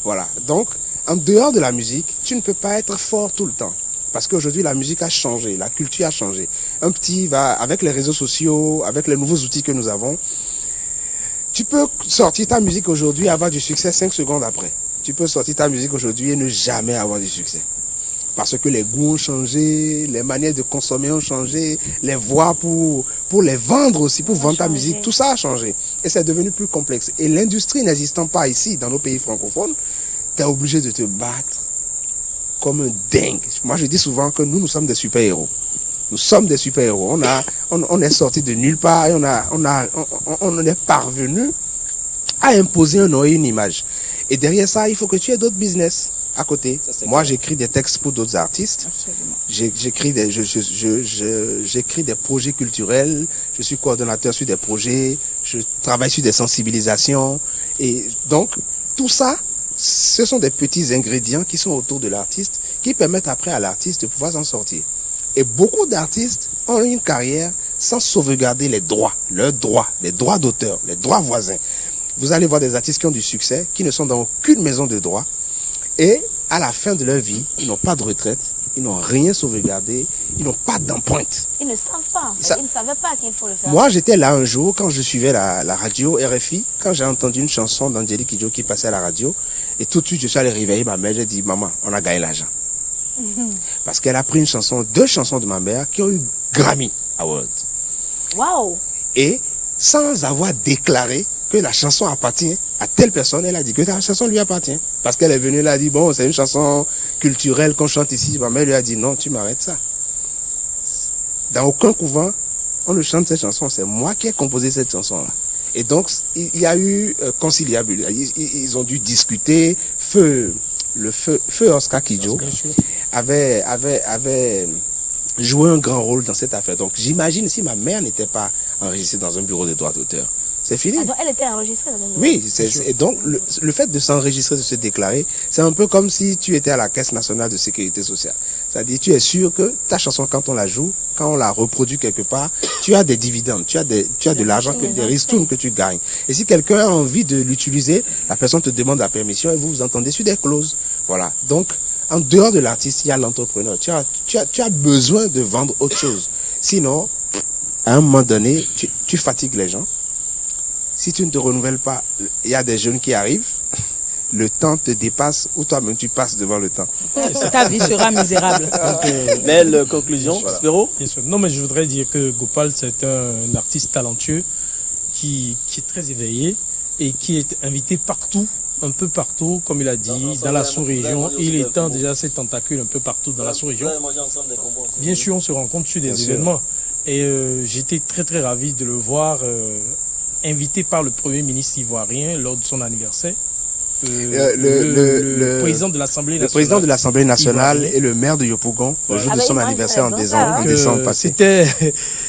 Voilà. Donc, en dehors de la musique, tu ne peux pas être fort tout le temps. Parce qu'aujourd'hui, la musique a changé, la culture a changé. Un petit va, avec les réseaux sociaux, avec les nouveaux outils que nous avons, tu peux sortir ta musique aujourd'hui et avoir du succès 5 secondes après. Tu peux sortir ta musique aujourd'hui et ne jamais avoir du succès. Parce que les goûts ont changé, les manières de consommer ont changé, les voix pour les vendre aussi, pour vendre ta musique, tout ça a changé. Et c'est devenu plus complexe. Et l'industrie n'existant pas ici, dans nos pays francophones, tu es obligé de te battre comme un dingue. Moi, je dis souvent que nous sommes des super-héros. Nous sommes des super-héros. On est sorti de nulle part et on est parvenu à imposer un nom et une image. Et derrière ça, il faut que tu aies d'autres business à côté. Moi, j'écris des textes pour d'autres artistes. J'écris des projets culturels. Je suis coordonnateur sur des projets. Je travaille sur des sensibilisations. Et donc, tout ça, ce sont des petits ingrédients qui sont autour de l'artiste, qui permettent après à l'artiste de pouvoir s'en sortir. Et beaucoup d'artistes ont une carrière sans sauvegarder les droits, leurs droits, les droits d'auteur, les droits voisins. Vous allez voir des artistes qui ont du succès, qui ne sont dans aucune maison de droit, et à la fin de leur vie, ils n'ont pas de retraite, ils n'ont rien sauvegardé, ils n'ont pas d'empreinte. Ils ne savent pas, ils ne savaient pas qu'il faut le faire. Moi, j'étais là un jour, quand je suivais la radio RFI, quand j'ai entendu une chanson d'Angélique Kidjo qui passait à la radio, et tout de suite, je suis allé réveiller ma mère, j'ai dit, maman, on a gagné l'argent. Parce qu'elle a pris une chanson, 2 chansons de ma mère qui ont eu Grammy Award. Waouh! Et sans avoir déclaré que la chanson appartient à telle personne, elle a dit que la chanson lui appartient. Parce qu'elle est venue, elle a dit, bon, c'est une chanson culturelle qu'on chante ici. Ma mère lui a dit, non, tu m'arrêtes ça. Dans aucun couvent, on ne chante cette chanson, c'est moi qui ai composé cette chanson-là. Et donc, il y a eu conciliabilité. Ils ont dû discuter. Feu Oscar Kidjo avait joué un grand rôle dans cette affaire. Donc, j'imagine si ma mère n'était pas enregistrée dans un bureau de droits d'auteur, c'est fini. Ah, donc elle était enregistrée dans un bureau. Oui, et donc le fait de s'enregistrer, de se déclarer, c'est un peu comme si tu étais à la Caisse nationale de sécurité sociale. C'est-à-dire, tu es sûr que ta chanson, quand on la joue, quand on la reproduit quelque part, tu as des dividendes, tu as de l'argent, des ristournes que tu gagnes. Et si quelqu'un a envie de l'utiliser, la personne te demande la permission et vous vous entendez sur des clauses. Voilà. Donc, en dehors de l'artiste, il y a l'entrepreneur. Tu as besoin de vendre autre chose. Sinon, à un moment donné, tu fatigues les gens. Si tu ne te renouvelles pas, il y a des jeunes qui arrivent, le temps te dépasse ou toi-même tu passes devant le temps. Ta vie sera misérable. Belle conclusion, Spiro. Non, mais je voudrais dire que Gopal, c'est un artiste talentueux qui est très éveillé et qui est invité partout, un peu partout, comme il a dit, dans la sous-région. Il étend déjà ses tentacules un peu partout dans la sous-région. Bien sûr, on se rencontre sur des événements. Et j'étais très très ravi de le voir invité par le Premier ministre ivoirien lors de son anniversaire. Le président de l'Assemblée nationale. Le président de l'Assemblée nationale et le maire de Yopougon, le jour de son anniversaire en décembre passé.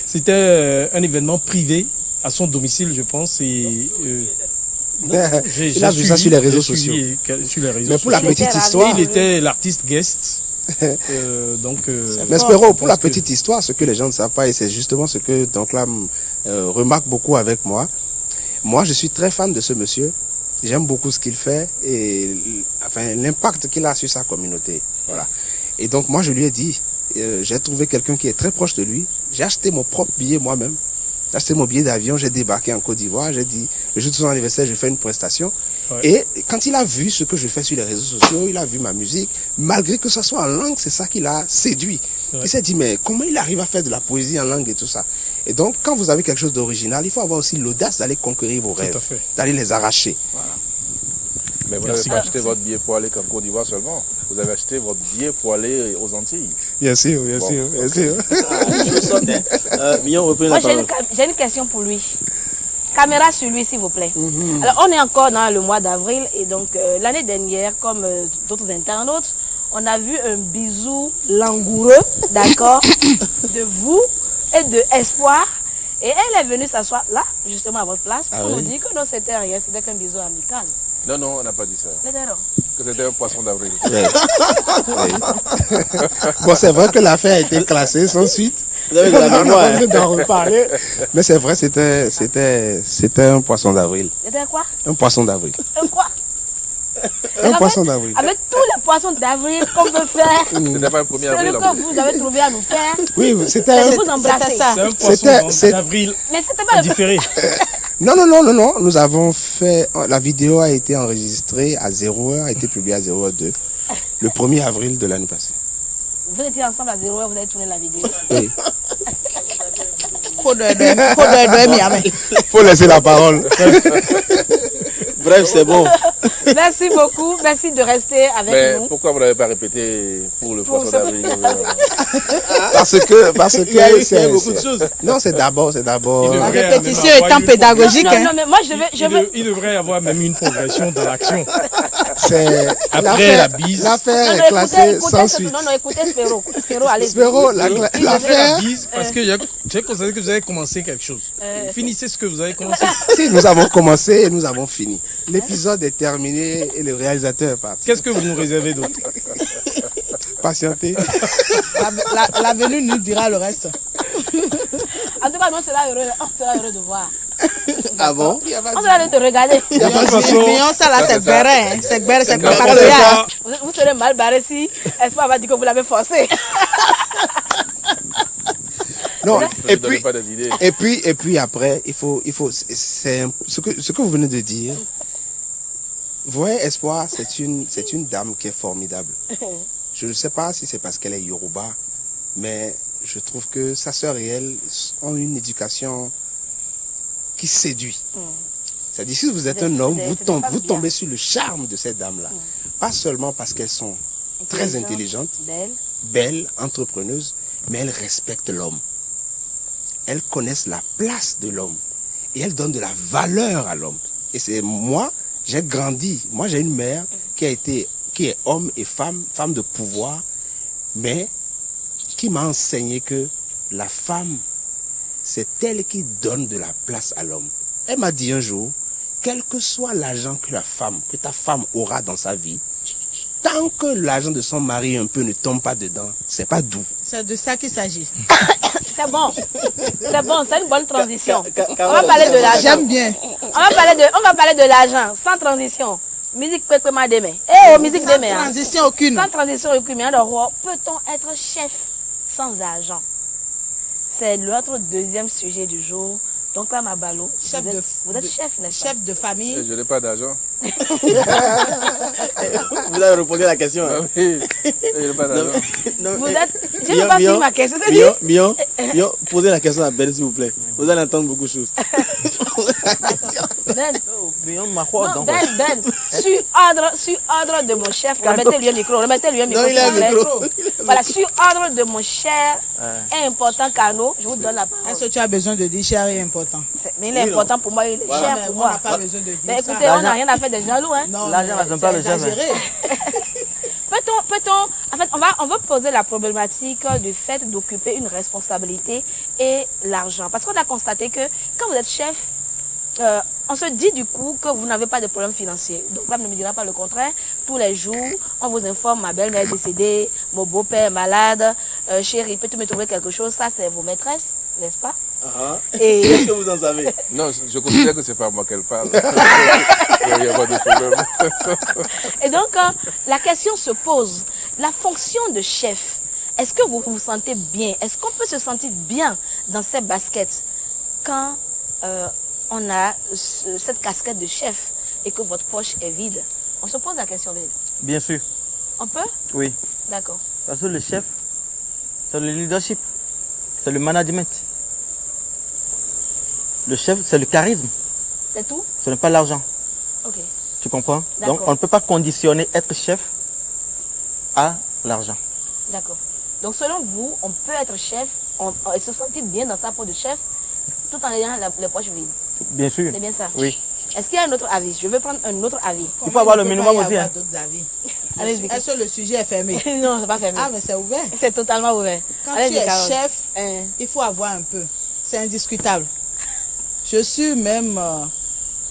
C'était un événement privé à son domicile, je pense. Et, il a vu ça sur les réseaux sociaux. Mais pour la petite histoire, il était l'artiste guest. Mais Spiro, pour la petite histoire, ce que les gens ne savent pas, et c'est justement ce que Donclam remarque beaucoup avec moi. Moi, je suis très fan de ce monsieur. J'aime beaucoup ce qu'il fait et enfin, l'impact qu'il a sur sa communauté. Voilà. Et donc, moi, je lui ai dit, j'ai trouvé quelqu'un qui est très proche de lui. J'ai acheté mon propre billet moi-même. J'ai acheté mon billet d'avion, j'ai débarqué en Côte d'Ivoire. J'ai dit, le jour de son anniversaire, je fais une prestation. Ouais. Et quand il a vu ce que je fais sur les réseaux sociaux, il a vu ma musique, malgré que ce soit en langue, c'est ça qui l'a séduit. Ouais. Il s'est dit, mais comment il arrive à faire de la poésie en langue et tout ça? Et donc, quand vous avez quelque chose d'original, il faut avoir aussi l'audace d'aller conquérir vos rêves, d'aller les arracher. Voilà. Mais vous n'avez pas acheté votre billet pour aller qu'en Côte d'Ivoire seulement. Vous avez acheté votre billet pour aller aux Antilles. Bien sûr, bien sûr, bien sûr. Moi, j'ai une question pour lui. Caméra sur lui, s'il vous plaît. Alors, on est encore dans le mois d'avril et donc l'année dernière, comme d'autres internautes, on a vu un bisou langoureux, d'accord, de vous et de Espoir. Et elle est venue s'asseoir là, justement à votre place, pour nous dire que non, c'était rien, c'était qu'un bisou amical. Non, non, on n'a pas dit ça. Mais alors, Que c'était un poisson d'avril. Ouais. Oui. Bon, c'est vrai que l'affaire a été classée sans suite. Vous avez de la On a mémoire. besoin d'en reparler. Mais c'est vrai, c'était un poisson d'avril. c'était quoi? Un poisson d'avril. Un quoi? Un poisson d'avril. Avec tous les poissons d'avril qu'on peut faire, C'était pas un 1er c'est avril le en que plus. vous avez trouvé à nous faire. Oui, c'était C'est un... vous embrasser. ça. C'est un C'était- poisson d'avril Mais c'était pas le différé. Non, non, non, non, non. Nous avons fait... La vidéo a été enregistrée à 0h, a été publiée à 0h2, le 1er avril de l'année passée. Vous étiez ensemble à 0h, vous avez tourné la vidéo. Oui. Il Faut laisser la parole. Bref, c'est bon. Merci beaucoup, merci de rester avec Mais nous. pourquoi vous n'avez pas répété pour le Pour poisson ce- d'avril? Parce que Il y a eu c'est- beaucoup de choses. Non, c'est d'abord. Il La devrait répétition même avoir étant une pédagogique. Non, non, mais moi je veux. Il devrait y avoir même une progression dans l'action. C'est Après l'affaire- la bise. L'affaire Non, est classée sans ce- suite. non, écoutez Spéro. Spéro, allez. Spéro, Après l'affaire... la bise, parce que j'ai constaté que vous avez commencé quelque chose. Finissez ce que vous avez commencé. Si, nous avons commencé et nous avons fini. L'épisode est terminé et le réalisateur est parti. Qu'est-ce que vous nous réservez d'autre? Patientez. L'avenir nous dira le reste. En tout cas, nous, on sera heureux de voir. Ah bon? On sera heureux de regarder. De toute façon, Mais ça là, c'est béret. hein. C'est béret, c'est n'importe béret. quoi. Vous serez mal barré si Espoir va dire que vous l'avez forcé. Non, Je ne donnais pas des idées. et puis après, c'est ce que vous venez de dire. Vous voyez, Espoir, c'est une dame qui est formidable. Je ne sais pas si c'est parce qu'elle est Yoruba, mais je trouve que sa sœur et elle ont une éducation qui séduit. C'est-à-dire, si vous êtes C'est un des- homme, c'est des- vous c'est des femmes tombez bien. sur le charme de ces dames-là. Pas seulement parce qu'elles sont très intelligentes, Belle. belles, entrepreneuses, mais elles respectent l'homme. Elles connaissent la place de l'homme et elles donnent de la valeur à l'homme. Et c'est moi, j'ai grandi. Moi, j'ai une mère qui est homme et femme de pouvoir, mais qui m'a enseigné que la femme, c'est elle qui donne de la place à l'homme. Elle m'a dit un jour, quel que soit l'argent que ta femme aura dans sa vie, tant que l'argent de son mari un peu ne tombe pas dedans, c'est pas doux. C'est de ça qu'il s'agit. C'est bon. C'est bon, c'est une bonne transition. Ca- ca- On va parler de l'argent. J'aime bien. On va parler de l'argent, sans transition. Musique peut ma demain. Musique Sans demain. hein. transition aucune. Sans transition aucune. Mais alors, peut-on être chef sans argent? C'est notre deuxième sujet du jour. Donc là, Mabalo, Chef vous êtes chef, n'est-ce pas? Chef de famille. Je n'ai pas d'argent. Vous avez répondu à la question. Ah Hein? oui, je n'ai pas d'argent. Non, Vous eh, êtes... Je n'ai pas fini ma question. C'est dit... Mion, posez la question à Ben, s'il vous plaît. Vous allez entendre beaucoup de choses. Ben, Bion non, Mahwa, Ben, sur ordre de mon chef, remettez-lui un micro, Non, il a un s'il vous micro. plaît. Voilà, sur ordre de mon cher et important Cano, je vous donne la parole. Est-ce que tu as besoin de dire cher et important? Mais il est important pour moi, il est cher Mais pour on moi. n'a pas besoin de dire Mais ça. écoutez, on n'a rien à faire de jaloux, hein. Non, L'argent, mais ça ne parle c'est jamais. exagéré. En fait, on va poser la problématique du fait d'occuper une responsabilité et l'argent. Parce qu'on a constaté que quand vous êtes chef, on se dit du coup que vous n'avez pas de problème financier. Donc là, ne me dira pas le contraire. Tous les jours, on vous informe, ma belle-mère est décédée, mon beau-père est malade, chérie, peux-tu me trouver quelque chose? Ça, c'est vos maîtresses, n'est-ce pas? Et Qu'est-ce que vous en savez? Non, je considère que ce n'est pas moi qu'elle parle. Il n'y a pas de problème. Et donc, la question se pose, la fonction de chef, est-ce que vous vous sentez bien? Est-ce qu'on peut se sentir bien dans ces baskets quand on a cette casquette de chef et que votre poche est vide? On se pose la question, Belle. Bien sûr, On peut? oui. D'accord. Parce que le chef, c'est le leadership, c'est le management. Le chef, c'est le charisme, C'est tout? ce n'est pas l'argent. Ok. Tu comprends? D'accord. Donc on ne peut pas conditionner être chef à l'argent. D'accord. Donc, selon vous, on peut être chef et se sentir bien dans sa peau de chef tout en ayant les poches vides. Bien sûr. C'est bien ça? Oui. Est-ce qu'il y a un autre avis? Je vais prendre un autre avis. Il faut avoir le Comment minimum peut pas y aussi. avoir Hein. d'autres avis? Allez-y. Est-ce que le sujet est fermé? Non, c'est pas fermé. Ah, mais c'est ouvert. C'est totalement ouvert. Quand Allez-y, tu es Carole. chef, Hein. il faut avoir un peu. C'est indiscutable. Je suis même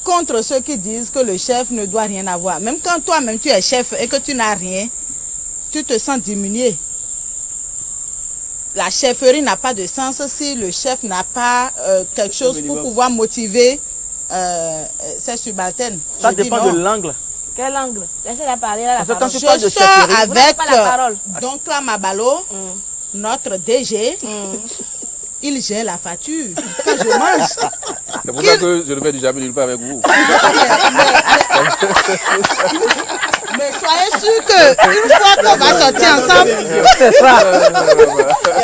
contre ceux qui disent que le chef ne doit rien avoir. Même quand toi-même tu es chef et que tu n'as rien, tu te sens diminué. La chefferie n'a pas de sens si le chef n'a pas quelque chose pour pouvoir motiver ses subalternes. Ça dépend de l'angle. Quel angle? Laissez-la parler, là, la Quand parole. tu parles de Je sors chefferie, avec pas la parole. donc là Mabalo, notre DG, il gère la facture quand je mange. C'est pour ça que je ne vais jamais nulle part avec vous. Mais soyez sûr qu'une fois qu'on va sortir ensemble, c'est ça.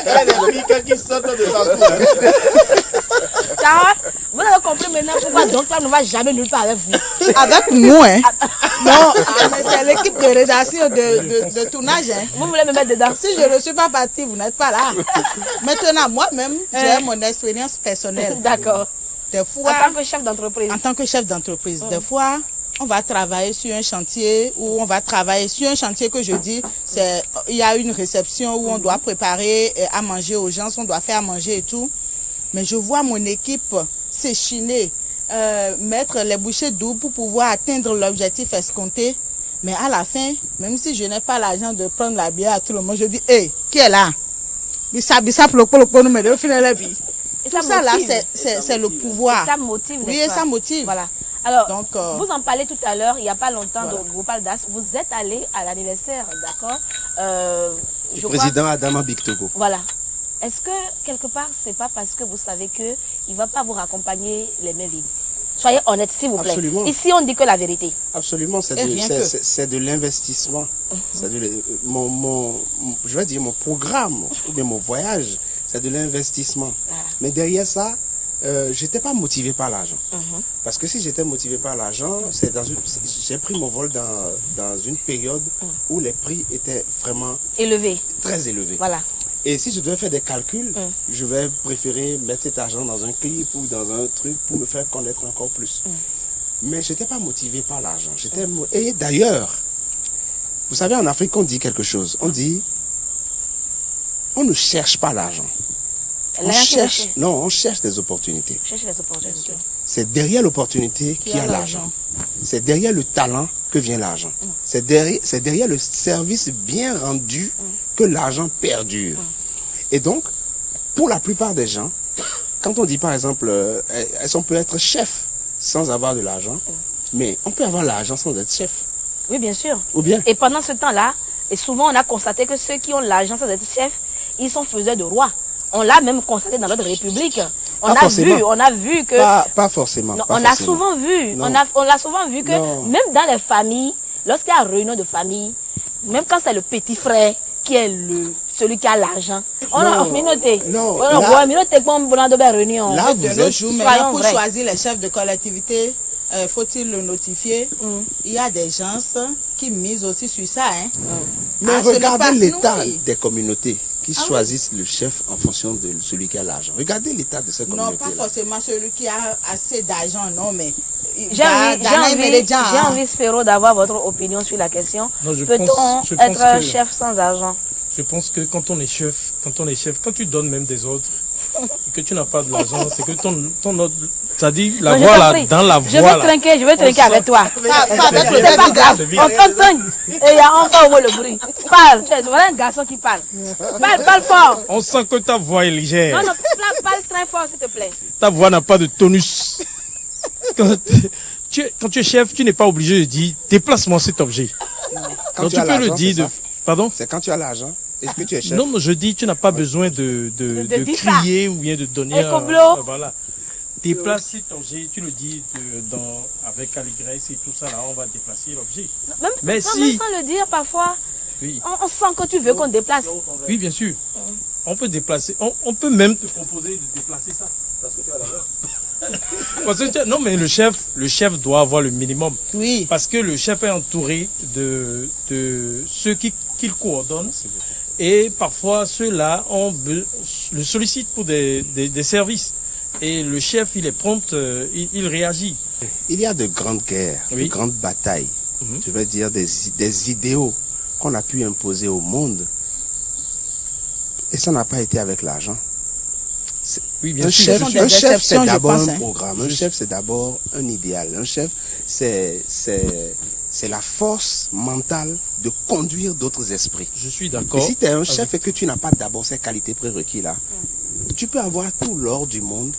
Il y a des piquants qui sortent de partout. Sarah, vous avez compris maintenant pourquoi donc là ne va jamais nulle part avec vous. avec nous, hein. Non, mais c'est l'équipe de rédaction de tournage. Hein. Vous voulez me mettre dedans? Si je ne suis pas partie, vous n'êtes pas là. Maintenant, moi-même, j'ai mon expérience personnelle. D'accord. Des fois, En tant que chef d'entreprise. en tant que chef d'entreprise, des fois, on va travailler sur un chantier ou on va travailler sur un chantier que je dis, il y a une réception où on doit préparer à manger aux gens, on doit faire à manger et tout. Mais je vois mon équipe s'échiner, mettre les bouchées doubles pour pouvoir atteindre l'objectif escompté. Mais à la fin, même si je n'ai pas l'argent de prendre la bière à tout le monde, je dis, hé, qui est là? Tout ça là, c'est le pouvoir. Ça motive. Oui, n'est-ce et pas? ça motive. Voilà. Alors, Donc, vous en parlez tout à l'heure, il n'y a pas longtemps, de Gopal Das. Vous êtes allé à l'anniversaire, d'accord? Le président Adama Bictogo. Voilà. Est-ce que, quelque part, c'est pas parce que vous savez qu'il ne va pas vous raccompagner les mains vides? Soyez honnête, s'il vous plaît. Absolument. Ici, on dit que la vérité. Absolument, c'est de l'investissement. Je vais dire mon programme ou bien mon voyage, c'est de l'investissement. Mais derrière ça, je n'étais pas motivé par l'argent. Parce que si j'étais motivé par l'argent, j'ai pris mon vol dans une période où les prix étaient vraiment Élevé. très élevés. Voilà. Et si je devais faire des calculs, je vais préférer mettre cet argent dans un clip ou dans un truc pour me faire connaître encore plus. Mais je n'étais pas motivé par l'argent. Et d'ailleurs, vous savez, en Afrique, on dit quelque chose. On dit, on ne cherche pas l'argent. On cherche des opportunités. Cherche les opportunités. C'est derrière l'opportunité qu'il y a l'argent. C'est derrière le talent que vient l'argent. C'est derrière le service bien rendu que l'argent perdure. Et donc, pour la plupart des gens, quand on dit par exemple, on peut être chef sans avoir de l'argent, mais on peut avoir l'argent sans être chef. Oui, bien sûr. Ou bien? Et pendant ce temps-là, et souvent on a constaté que ceux qui ont l'argent sans être chef, ils sont faiseurs de rois. On l'a même constaté dans notre République. On a vu que... Pas forcément. Non, on l'a souvent vu. On l'a souvent vu que même dans les familles, lorsqu'il y a réunion de famille, même quand c'est le petit frère qui est celui qui a l'argent, on a noté. Là, vous êtes... Maintenant, pour choisir les chefs de collectivité, faut-il le notifier? Il y a des gens qui misent aussi sur ça. Hein. Mais regardez l'état des communautés qui choisissent le chef en fonction de celui qui a l'argent. Regardez l'état de ces communautés. Non, pas forcément celui qui a assez d'argent, non, mais... J'ai envie, Spéro, d'avoir votre opinion sur la question. Peut-on être chef sans argent? Je pense que quand on est chef, quand tu donnes même des ordres et que tu n'as pas de l'argent, c'est que ton ordre, c'est-à-dire la voix là, dans la voix là. Je veux trinquer avec toi. C'est pas grave. On t'entend. Et il y a encore au moins le bruit. Parle. Voilà un garçon qui parle. Parle fort. On sent que ta voix est légère. Non, parle très fort, s'il te plaît. Ta voix n'a pas de tonus. Quand tu es chef, tu n'es pas obligé de dire déplace-moi cet objet. Donc tu peux le dire. Pardon? C'est quand tu as l'argent. Est-ce que tu es chef? Non, je dis, tu n'as pas besoin de crier ou bien de donner voilà. Déplace cet objet, tu le dis avec allégresse et tout ça, là, on va déplacer l'objet. Même sans le dire, parfois, on sent que tu veux qu'on déplace. Oui, bien sûr. On peut déplacer, on peut même te proposer de déplacer ça. Parce que tu as la non, mais le chef doit avoir le minimum. Oui. Parce que le chef est entouré de ceux qu'il coordonne. Et parfois, ceux-là, le sollicitent pour des services. Et le chef, il est prompt, il réagit. Il y a de grandes guerres, de grandes batailles, je veux dire des idéaux qu'on a pu imposer au monde. Et ça n'a pas été avec l'argent. Oui, bien Un sûr. chef, Ce sont des un chef, c'est exceptions, je d'abord pense, un hein. programme. Un chef, c'est d'abord un idéal. Un chef, c'est la force mentale de conduire d'autres esprits. Je suis Et d'accord. si tu es un chef et que tu n'as pas d'abord ces qualités prérequis-là, tu peux avoir tout l'or du monde,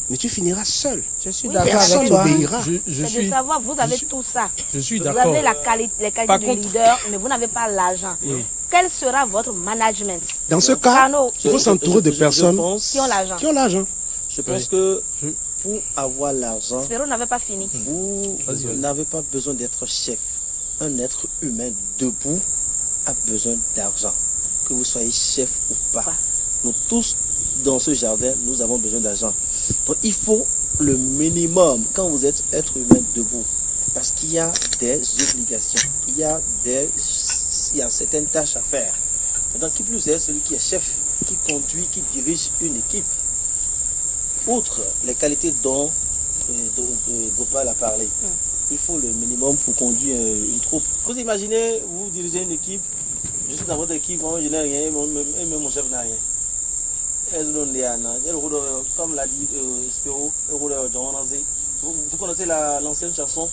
mais tu finiras seul. Je suis Oui, d'accord Personne avec toi. n'obéira. Je C'est de suis, savoir, vous avez suis- tout ça. je suis Vous d'accord. avez les qualités Par du contre- leader, mais vous n'avez pas l'argent. Oui. Quel sera votre management? Dans ce cas, Arnaud, il faut s'entourer de personnes pense- qui ont l'argent. qui ont l'argent. Je pense Oui. que Je- pour avoir l'argent, Spiro n'avait pas fini. vous Vas-y, vas-y. n'avez pas besoin d'être chef. Un être humain debout a besoin d'argent. Que vous soyez chef ou pas. Pas. Nous tous, dans ce jardin, nous avons besoin d'argent. Donc il faut le minimum quand vous êtes être humain debout. Parce qu'il y a des obligations. Il y a certaines tâches à faire. Donc qui plus est, celui qui est chef, qui conduit, qui dirige une équipe. Outre les qualités dont Gopal a parlé, il faut le minimum pour conduire une troupe. Vous imaginez, vous dirigez une équipe, je suis dans votre équipe, moi je n'ai rien, et même mon chef n'a rien. Comme l'a dit Spiro, vous connaissez l'ancienne chanson?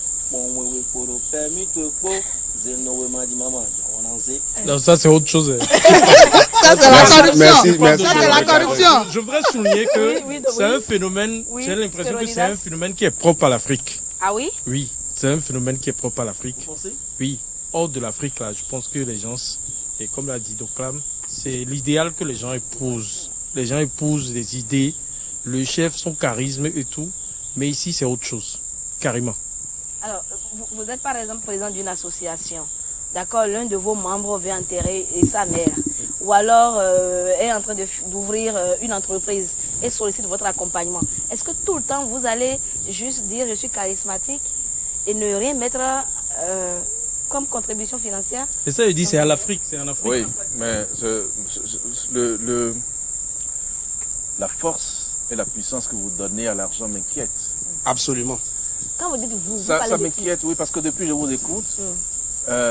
Non, ça c'est autre chose. Ça, c'est la Merci, corruption. merci, merci. Ça, c'est la corruption. Je voudrais souligner que Oui, oui, c'est oui. un phénomène, Oui, j'ai l'impression que c'est Spironidas. un phénomène qui est propre à l'Afrique. Ah oui? Oui, c'est un phénomène qui est propre à l'Afrique. Vous pensez? Oui, hors de l'Afrique, là, je pense que les gens, et comme l'a dit Doclam, c'est l'idéal que les gens épousent. Les gens épousent les idées, le chef, son charisme et tout. Mais ici, c'est autre chose, carrément. Alors, vous êtes par exemple président d'une association. D'accord, l'un de vos membres veut enterrer sa mère. Ou alors est en train d'ouvrir une entreprise et sollicite votre accompagnement. Est-ce que tout le temps vous allez juste dire je suis charismatique et ne rien mettre comme contribution financière? Et ça, il dit, c'est à l'Afrique, c'est en Afrique. Oui, mais la force et la puissance que vous donnez à l'argent m'inquiète. Absolument. Quand vous dites vous Ça parlez de qui? m'inquiète, oui, parce que depuis je vous écoute,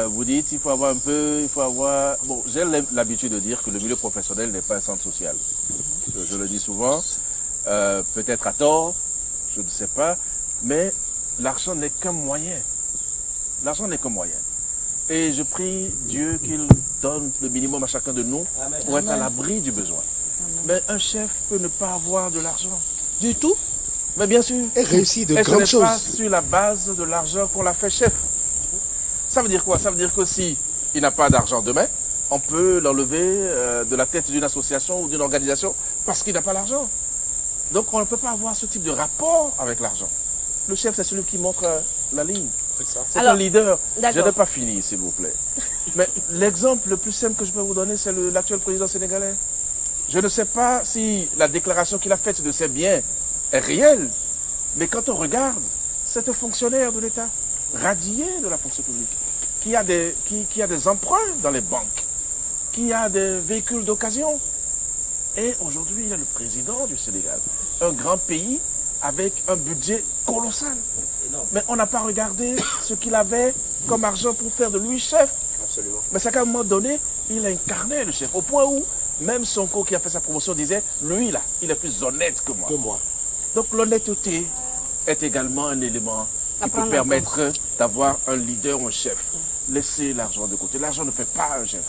vous dites il faut avoir un peu, il faut avoir... Bon, j'ai l'habitude de dire que le milieu professionnel n'est pas un centre social. Je le dis souvent, peut-être à tort, je ne sais pas, mais l'argent n'est qu'un moyen. L'argent n'est qu'un moyen. Et je prie Dieu qu'il donne le minimum à chacun de nous pour être à l'abri du besoin. Mais un chef peut ne pas avoir de l'argent. Du tout. Mais bien sûr. Et réussir de Et ce grandes n'est pas choses. sur la base de l'argent qu'on l'a fait chef. Ça veut dire quoi? Ça veut dire que si il n'a pas d'argent demain, on peut l'enlever de la tête d'une association ou d'une organisation parce qu'il n'a pas l'argent. Donc on ne peut pas avoir ce type de rapport avec l'argent. Le chef, c'est celui qui montre la ligne. C'est Alors, un leader. d'accord. Je n'ai pas fini, s'il vous plaît. Mais l'exemple le plus simple que je peux vous donner, c'est l'actuel président sénégalais. Je ne sais pas si la déclaration qu'il a faite de ses biens est réelle, mais quand on regarde, c'est un fonctionnaire de l'État, radié de la fonction publique, qui a des emprunts dans les banques, qui a des véhicules d'occasion. Et aujourd'hui, il est le président du Sénégal, un grand pays avec un budget colossal. Mais on n'a pas regardé ce qu'il avait comme argent pour faire de lui chef. Absolument. Mais c'est qu'à un moment donné, il incarnait le chef, au point où même Sonko qui a fait sa promotion disait, lui là, il est plus honnête que moi. Que moi. Donc l'honnêteté est également un élément qui À prendre peut en permettre d'avoir un leader ou un chef. Laissez l'argent de côté. L'argent ne fait pas un chef.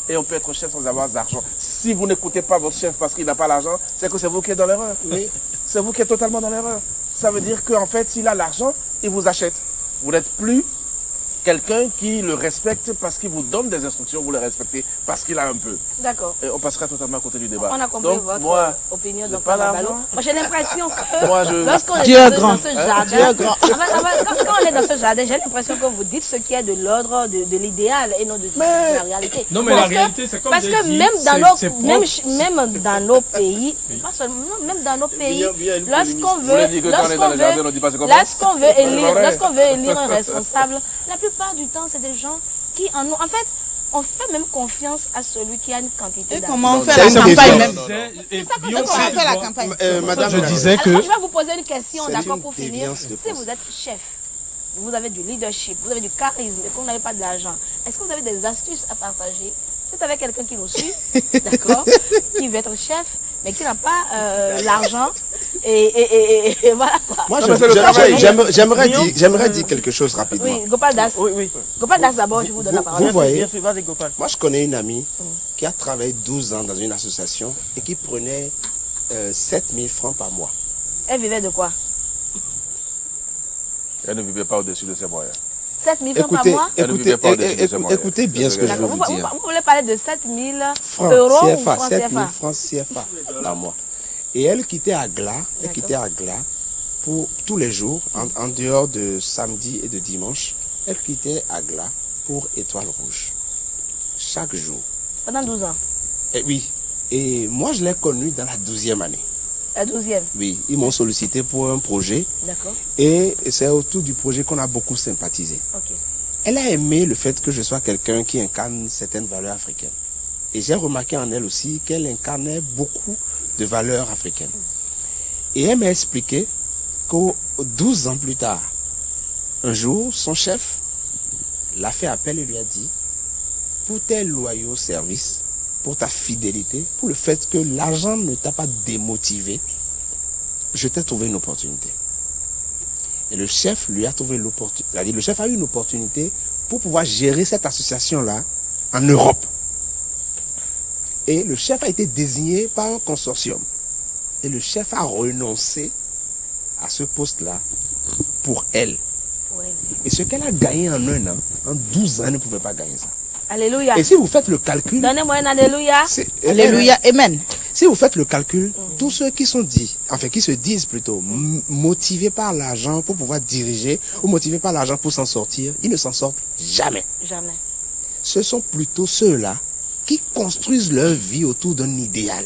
Et on peut être chef sans avoir d'argent. Si vous n'écoutez pas votre chef parce qu'il n'a pas l'argent, c'est que c'est vous qui êtes dans l'erreur. Mais C'est vous qui êtes totalement dans l'erreur. Ça veut dire qu'en fait, s'il a l'argent, il vous achète. Vous n'êtes plus quelqu'un qui le respecte parce qu'il vous donne des instructions, vous le respectez parce qu'il a un peu. D'accord. Et on passera totalement à côté du débat. On a compris Donc, votre moi, opinion, j'ai donc pas Balo. l'argent. Moi, j'ai l'impression que Moi, lorsqu'on Dieu est est dans grand. ce jardin, Dieu est grand. quand on est dans ce jardin, j'ai l'impression que vous dites ce qui est de l'ordre de l'idéal et non de la réalité. Non, mais Parce la que- réalité, c'est comme Parce j'ai que dit, même dans c'est nos, propre. même dans nos pays, pas seulement, non, même dans nos pays, bien une lorsqu'on Vous voulez dire que quand on est dans le jardin, on ne dit pas ce qu'on pense? lorsqu'on veut élire, vrai. lorsqu'on veut élire un responsable, la plupart du temps, c'est des gens qui en ont. En fait, on fait même confiance à celui qui a une quantité Et d'argent. comment on C'est fait la une campagne question. même? Et ça qu'on Beyoncé, Comment on fait la tu vois, campagne? Madame, je disais que Alors, je vais vous poser une question, C'est d'accord, une pour finir. déviance de Si poste. vous êtes chef, vous avez du leadership, vous avez du charisme et que vous n'avez pas d'argent, est-ce que vous avez des astuces à partager? C'est avec quelqu'un qui nous suit, d'accord, qui veut être chef, mais qui n'a pas l'argent et voilà quoi. Moi, Non, mais c'est le travail. j'aimerais dire quelque chose rapidement. Oui, Gopal Das. Oui. Gopal Das d'abord, je vous donne la parole. Vous voyez, Bien sûr, vas-y, Gopal. moi je connais une amie qui a travaillé 12 ans dans une association et qui prenait 7 000 francs par mois. Elle vivait de quoi? Elle ne vivait pas au-dessus de ses moyens. 7 000 francs par mois? Elle ne vivait pas au-dessus de ses moyens. Écoutez bien ce que je veux D'accord. vous dire. Vous voulez parler de 7 000 Francs euros ou CFA, francs 7 000 CFA? francs CFA par mois. Et elle quittait Agla, pour tous les jours, en dehors de samedi et de dimanche, elle quittait Agla pour Étoile Rouge. Chaque jour. Pendant 12 ans. Et oui. Et moi, je l'ai connue dans la 12e année. La 12e. Oui, ils m'ont sollicité pour un projet. D'accord. Et c'est autour du projet qu'on a beaucoup sympathisé. Ok. Elle a aimé le fait que je sois quelqu'un qui incarne certaines valeurs africaines. Et j'ai remarqué en elle aussi qu'elle incarnait beaucoup de valeurs africaines. Et elle m'a expliqué que 12 ans plus tard, un jour, son chef l'a fait appel et lui a dit, pour tes loyaux services, pour ta fidélité, pour le fait que l'argent ne t'a pas démotivé, je t'ai trouvé une opportunité. Et le chef lui a trouvé l'opportunité. Le chef a eu une opportunité pour pouvoir gérer cette association-là en Europe. Et le chef a été désigné par un consortium. Et le chef a renoncé à ce poste-là pour elle. Ouais. Et ce qu'elle a gagné en un an, en 12 ans, elle ne pouvait pas gagner ça. Alléluia. Et si vous faites le calcul... Donnez-moi un alléluia. Alléluia, amen. Si vous faites le calcul, tous ceux qui sont qui se disent plutôt motivés par l'argent pour pouvoir diriger ou motivés par l'argent pour s'en sortir, ils ne s'en sortent jamais. Jamais. Ce sont plutôt ceux-là qui construisent leur vie autour d'un idéal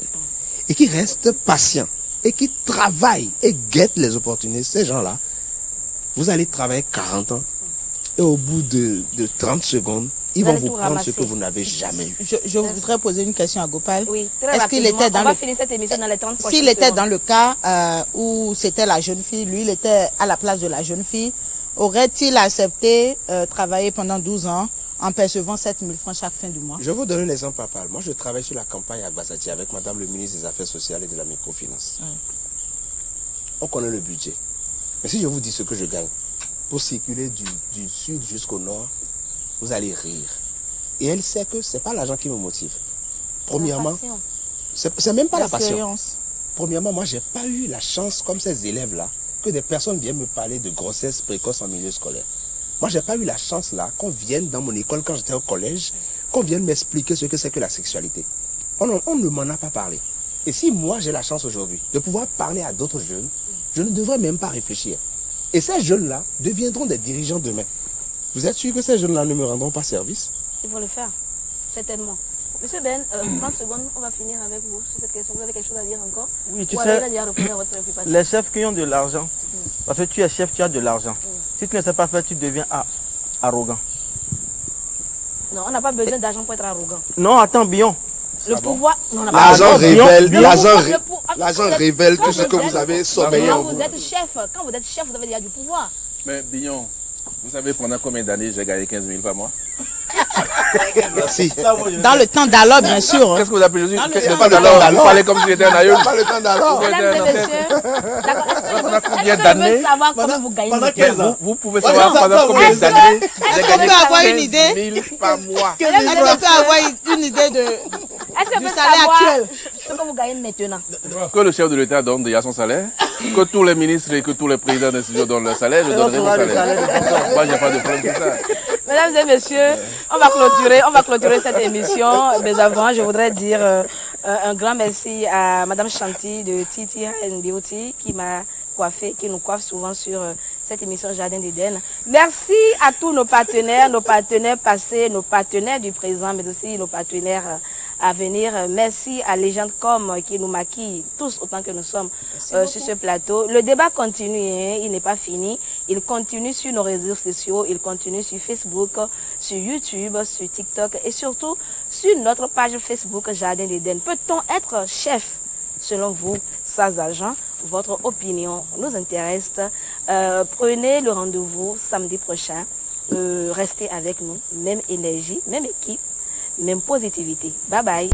et qui restent patients et qui travaillent et guettent les opportunités. Ces gens-là, vous allez travailler 40 ans et au bout de 30 secondes, ils vont vous prendre ce que vous n'avez jamais eu. Je voudrais poser une question à Gopal. Oui, très Est-ce qu'il rapidement. était dans On va le... finir cette émission dans les 30 prochaines S'il était secondes. dans le cas où c'était la jeune fille, lui, il était à la place de la jeune fille, aurait-il accepté travailler pendant 12 ans en percevant 7 000 francs chaque fin du mois? Je vais vous donner un exemple, papa. Moi, je travaille sur la campagne à Gbasati avec madame le ministre des Affaires sociales et de la microfinance. On connaît le budget. Mais si je vous dis ce que je gagne, pour circuler du sud jusqu'au nord, vous allez rire. Et elle sait que ce n'est pas l'argent qui me motive. Premièrement, c'est même pas la passion. Premièrement, moi, je n'ai pas eu la chance, comme ces élèves-là, que des personnes viennent me parler de grossesse précoce en milieu scolaire. Moi, je n'ai pas eu la chance là qu'on vienne dans mon école quand j'étais au collège, qu'on vienne m'expliquer ce que c'est que la sexualité. On ne m'en a pas parlé. Et si moi, j'ai la chance aujourd'hui de pouvoir parler à d'autres jeunes, je ne devrais même pas réfléchir. Et ces jeunes-là deviendront des dirigeants demain. Vous êtes sûr que ces jeunes-là ne me rendront pas service? Il faut le faire, certainement. Monsieur Ben, 30 secondes, on va finir avec vous sur cette question. Vous avez quelque chose à dire encore? Oui, tu Ou sais, avez déjà répondu à votre préoccupation? les chefs qui ont de l'argent, parce que tu es chef, tu as de l'argent. Si tu ne sais pas faire, tu deviens arrogant. Non, on n'a pas besoin d'argent pour être arrogant. Non, attends, Bion. Le pouvoir... non, on n'a pas L'argent révèle, Le l'argent révèle tout ce que vous avez sommeillé en Quand vous. vous êtes chef, vous avez déjà du pouvoir. Mais Bignon, vous savez pendant combien d'années j'ai gagné 15 000 par mois? Merci. Dans le temps d'alors, bien sûr. Qu'est-ce que vous appelez Jésus? Dans le Ne temps pas d'alors. d'alors. Vous parlez comme si j'étais un aïeul. Pas le temps d'alors. Mesdames et messieurs, d'accord, Pendant est-ce combien que d'années? vous savoir comment vous gagnez pendant le 15 ans. Vous pouvez savoir pendant combien Est-ce que- d'années est-ce j'ai qu'on gagné peut avoir une 15 idée 000 par mois. Est-ce qu'on peut avoir une idée de... Est-ce que du vous salaire savoir actuel? ce que vous gagnez maintenant? Que le chef de l'État donne déjà son salaire, que tous les ministres et que tous les présidents d'institutions donnent leur salaire, je donnerai mon salaire. Moi, j'ai pas de problème pour ça. Mesdames et messieurs, on va clôturer cette émission. Mais avant, je voudrais dire un grand merci à Madame Chanty de TT Beauty qui m'a coiffé, qui nous coiffe souvent sur cette émission Jardin d'Éden. Merci à tous nos partenaires passés, nos partenaires du présent, mais aussi nos partenaires à venir. Merci à Légende Com qui nous maquille tous autant que nous sommes sur ce plateau. Le débat continue, hein, il n'est pas fini. Il continue sur nos réseaux sociaux, il continue sur Facebook, sur YouTube, sur TikTok et surtout sur notre page Facebook Jardin d'Éden. Peut-on être chef selon vous, sans argent? Votre opinion nous intéresse. Prenez le rendez-vous samedi prochain. Restez avec nous. Même énergie, même équipe, même positivité. Bye bye.